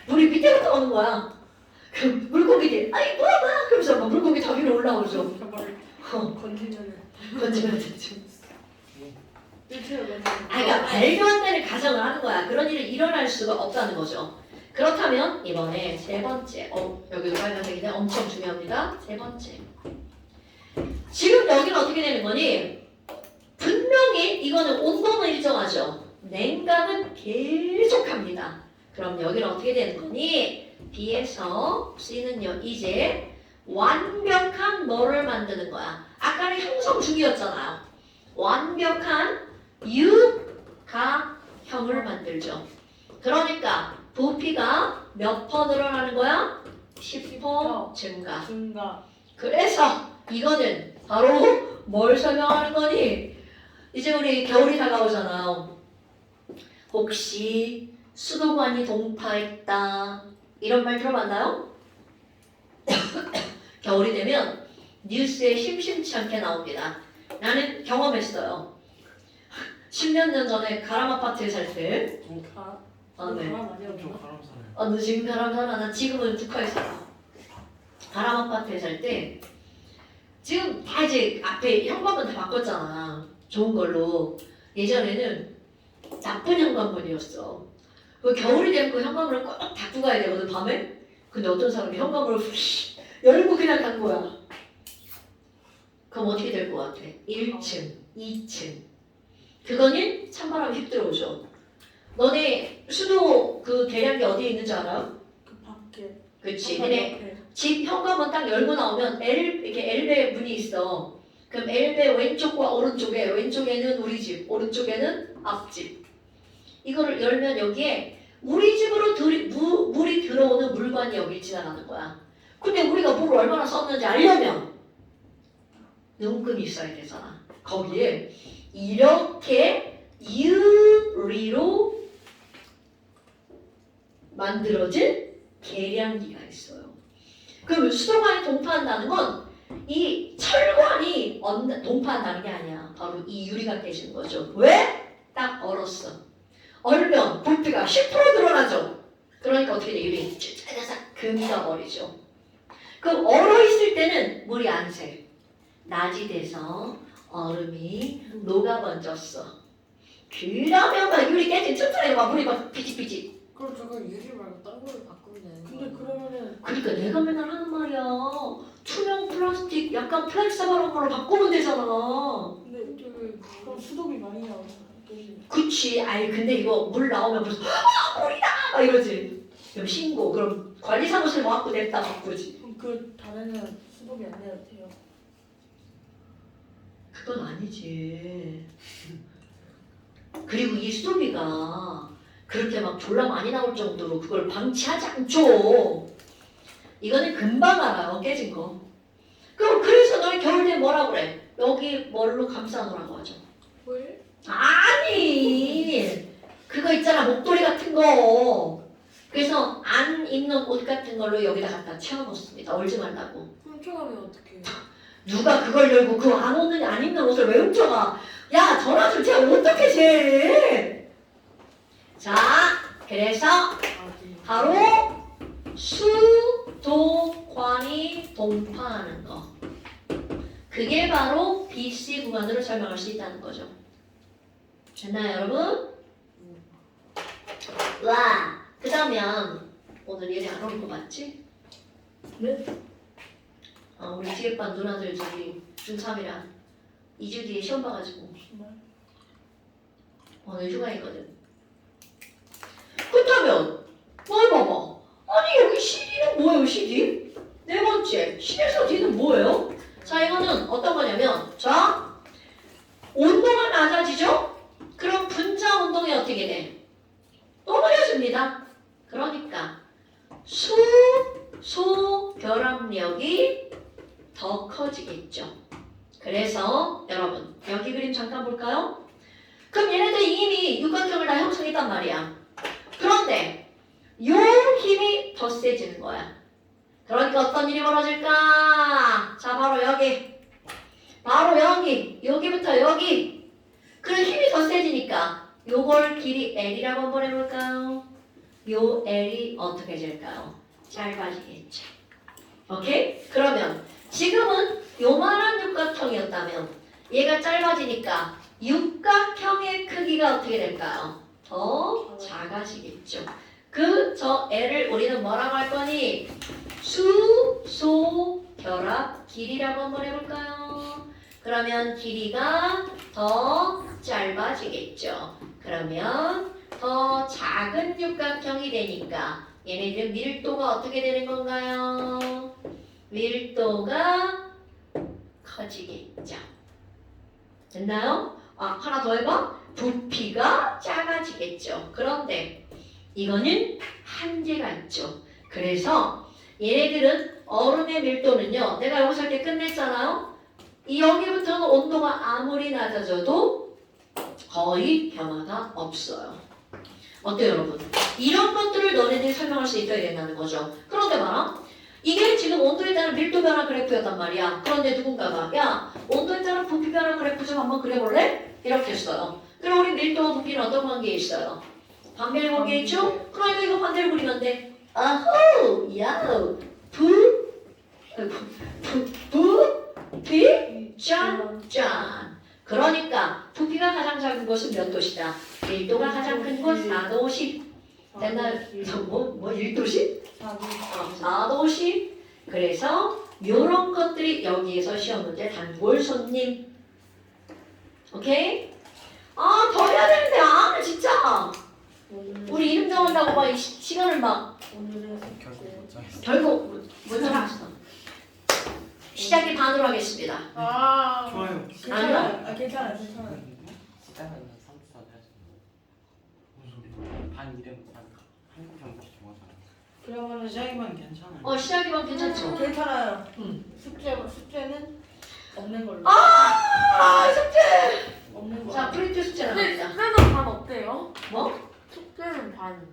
물이 밑에부터 오는 거야. 그럼 물고기들 아이 뭐야 그러면서 막 물고기 다 위로 올라오죠. 저걸 건지면은 건지면 되죠. 일체로 건지면. 아, 그러니까 말도 안 되는 가정을 하는 거야. 그런 일이 일어날 수가 없다는 거죠. 그렇다면 이번에 세 번째, 여기도 빨간색인데 엄청 중요합니다. 세 번째. 지금 여기는 어떻게 되는 거니? 분명히 이거는 온도는 일정하죠. 냉각은 계속합니다. 그럼 여기는 어떻게 되는 거니? B에서 C는요 이제 완벽한 뭐를 만드는 거야? 아까는 형성 중이었잖아요. 완벽한 육각형을 만들죠. 그러니까 부피가 몇 퍼 늘어나는 거야? 10% 증가. 증가. 그래서 이거는 바로 뭘 설명하는 거니? 이제 우리 겨울이 다가오잖아. 혹시 수도관이 동파했다 이런 말 들어봤나요? 겨울이 되면 뉴스에 심심치 않게 나옵니다. 나는 경험했어요. 10년 전에 가람 아파트에 살 때. 가. 네. 바람 아니야. 좀 바람 살아요. 너 지금 가람 살아? 나 지금은 북한에 살아. 가람 아파트에 살 때 지금 다 이제 앞에 현관문 다 바꿨잖아. 좋은 걸로. 예전에는 나쁜 현관문이었어. 그 겨울이 되면 그 현관문을 꼭 닫고 가야 되거든 밤에. 근데 어떤 사람이 현관문을 휙 열고 그냥 간 거야. 그럼 어떻게 될 것 같아? 1층, 2층. 그거는 찬바람이 휙 들어오죠. 너네 수도 그 계량기 어디에 있는지 알아? 그 밖에. 그치. 바로 너네 옆에. 집 현관문 딱 열고 나오면 이렇게 엘베 문이 있어. 그럼 엘베 왼쪽과 오른쪽에 왼쪽에는 우리 집, 오른쪽에는 앞집. 이거를 열면 여기에 우리 집으로 물이 들어오는 물관이 여기 지나가는 거야. 근데 우리가 물을 얼마나 썼는지 알려면 눈금이 있어야 되잖아. 거기에 이렇게 유리로 만들어진 계량기가 있어요. 그럼 수도관이 동파한다는 건 이 철관이 동파한다는 게 아니야. 바로 이 유리가 깨지는 거죠. 왜? 딱 얼었어. 얼면 부피가 10% 늘어나죠. 그러니까 어떻게 돼? 유리 쫙쫙 금가 버리죠. 그럼 얼어 있을 때는 물이 안 새. 낮이 돼서 얼음이 녹아 번졌어. 그러면 막 유리 깨진 틈틈에 막 물이 막 비집비집. 그럼 저거 유리 말고 딴 걸로 바꾸면 되는 거 근데 그러면은 그러니까 내가 맨날 하는 말이야. 투명 플라스틱 약간 플렉서블한 걸로 바꾸면 되잖아. 근데 그럼 수도비 많이 나오잖아. 깨지면. 그치. 아이 근데 이거 물 나오면 무슨 물이다 막 이러지. 그럼 신고. 그럼 관리사무실 와갖고 냈다 바꾸지. 그럼 그 단에는 수도비 안 내도 돼요. 그건 아니지. 그리고 이 수도비가 그렇게 막 졸라 많이 나올 정도로 그걸 방치하지 않죠. 이거는 금방 알아요. 깨진 거. 그럼 그래서 너희 겨울 되면 뭐라 그래? 여기 뭘로 감싸놓으라고 하죠. 왜? 아니 그거 있잖아 목도리 같은 거. 그래서 안 입는 옷 같은 걸로 여기다 갖다 채워놓습니다. 얼지 말라고. 훔쳐가면 어떡해 누가 그걸 열고 그 안 입는 옷을 왜 훔쳐가? 야 전화 좀 쟤 어떻게 쟤? 자 그래서 아니 바로 수도관이 동파하는 거. 그게 바로 BC 구간으로 설명할 수 있다는 거죠. 됐나요 여러분? 와, 그 다음엔 오늘 얘네 안 오는 거 맞지? 네? 우리 뒤에반 누나들 저기 중3이랑 2주 뒤에 시험 봐가지고 정말. 오늘 휴가이거든. 그렇다면 뭘 봐봐. 아니 여기 CD는 뭐예요 CD? 네 번째 C에서 D는 뭐예요? 자 이거는 어떤 거냐면 자 온도가 낮아지죠? 그럼 분자 운동이 어떻게 돼? 떨어집니다. 그러니까 소 결합력이 더 커지겠죠. 그래서 여러분 여기 그림 잠깐 볼까요? 그럼 얘네들 이미 육각형을 다 형성했단 말이야. 그런데 요 힘이 더 세지는 거야. 그러니까 어떤 일이 벌어질까? 자 바로 여기 여기부터 여기. 그럼 힘이 더 세지니까 요걸 길이 L이라고 한번 해볼까요? 요 L이 어떻게 될까요? 짧아지겠죠. 오케이? 그러면 지금은 요만한 육각형이었다면 얘가 짧아지니까 육각형의 크기가 어떻게 될까요? 더 작아지겠죠. 저 L을 우리는 뭐라고 할 거니? 수소 결합 길이라고 한번 해볼까요? 그러면 길이가 더 짧아지겠죠. 그러면 더 작은 육각형이 되니까 얘네들 밀도가 어떻게 되는 건가요? 밀도가 커지겠죠. 됐나요? 하나 더 해봐. 부피가 작아지겠죠. 그런데 이거는 한계가 있죠. 그래서 얘네들은 얼음의 밀도는요. 내가 여기서 이렇게 끝냈잖아요. 이 여기부터는 온도가 아무리 낮아져도 거의 변화가 없어요. 어때요 여러분? 이런 것들을 너네들이 설명할 수 있어야 된다는 거죠. 그런데 말아. 이게 지금 온도에 따른 밀도 변화 그래프였단 말이야. 그런데 누군가가 야 온도에 따른 부피 변화 그래프 좀 한번 그려볼래? 이렇게 했어요. 그럼 우리 밀도와 부피는 어떤 관계에 있어요? 반비례 관계에 있죠? 그러니까 이거 반대로 그리면 돼. 아호! 야호! 부피 짠! 그러니까 부피가 가장 작은 것은 몇 도시다? 1도가 가장 큰 건 4도시. 됐나요? 뭐 1도시? 4도시. 그래서 요런 것들이 여기에서 시험 문제 단골 손님. 오케이? 아, 더 해야 되는데, 아, 진짜. 우리 이름 정한다고 막 이 시간을 막 오늘은 결국 못 정했어. 결국 못 정했어. 시작이 반으로 하겠습니다. 아 좋아요. 괜찮아요. 괜찮아요. 시작하는 3초 안에 하지. 무슨 소리야? 반 이름 한국 정치 정하잖아. 그러면은 시작이면 괜찮아요. 시작이면 괜찮죠? 괜찮아요. 응. 숙제는 없는 걸로. 아, 숙제! 없는 걸로. 자, 프린트 숙제 나갑니다. 숙제는 반 어때요? 뭐? 숙제는 반.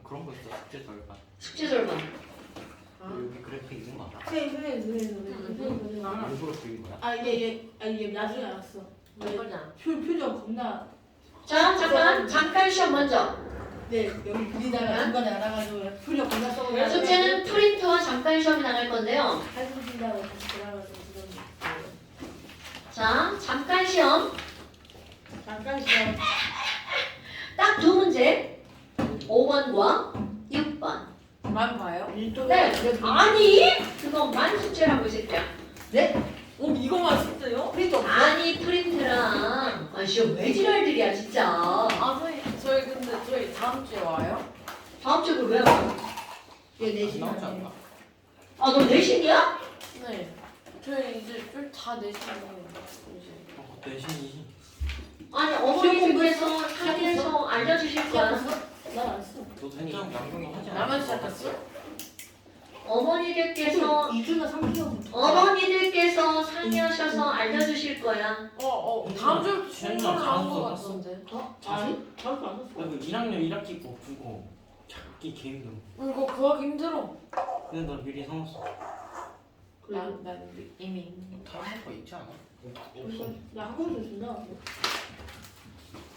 그런 거 있어. 숙제 절반. 숙제 절반. 여기 그래프 있는 거 알아? 선생님. 일부러 그린 거야? 아 이게 나중에 알았어. 이거잖아. 표정 겁나. 자, 잠깐 시험 먼저. 네 여기 그리다가 중간에 알아가지고 표정 겁나 써가지고. 숙제는 프린트와 잠깐 시험이 나갈 건데요. 한숨 쉰다고 다시 돌아가지고 지금. 자, 잠깐 시험. 잠깐 시간. 딱 두 문제. 5번과 6번. 반 봐요? 네. 아니, 그것만 숙제라고 이 새끼야. 네? 이거만 숙제요? 프린트 없어? 아니, 프린트랑. 아, 시험 왜 지랄들이야, 진짜. 아 저희 근데 저희 다음 주에 와요? 다음 주에 왜 와? 얘 내신 나오지 않나? 아, 너 내신이야? 네. 저희 이제 다 내시고 이제. 내신이 아니, 어머니들께서 상의해서 알려주실 거야. 난안 써. 너 된장 양동이 하지 않아? 나만 시작했어? 어머니들께서 2주나 3주나 어머니들께서 상의하셔서 알려주실 거야. 다음 주부터 시험이 출근을 안 한거 왔어. 같은데. 아니? 저도 안 썼어. 나그 1학년 1학기 거 풀고 찾기 개 힘들어. 이거 구하기 힘들어. 근데 나 미리 사놨어. 난 이미. 다른 거 있지 않아? 그래서 나 학원에서 준다.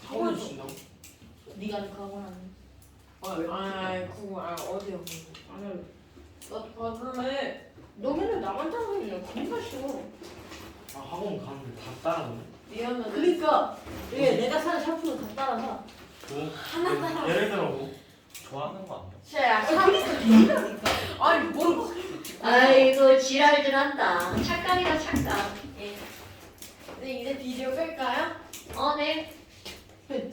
학원에서 준다고? 네가 아직 학원 안 해. 그거 어디요? 안 해. 나도 받을래. 너 맨날 나만 따라다니냐? 겁나 싫어. 아 학원 가는데 다 따라오네? 미안해. 그러니까 왜 내가 사는 샴푸도 다 따라서. 하나 따라. 예를 들어 뭐 좋아하는 거 아니야? 쟤야. 그러니까 비리라니까. 아니 모르고. 아이고 지랄들 한다. 착각이다 착각. 예. 네 이제 비디오 끌까요? 네. 네,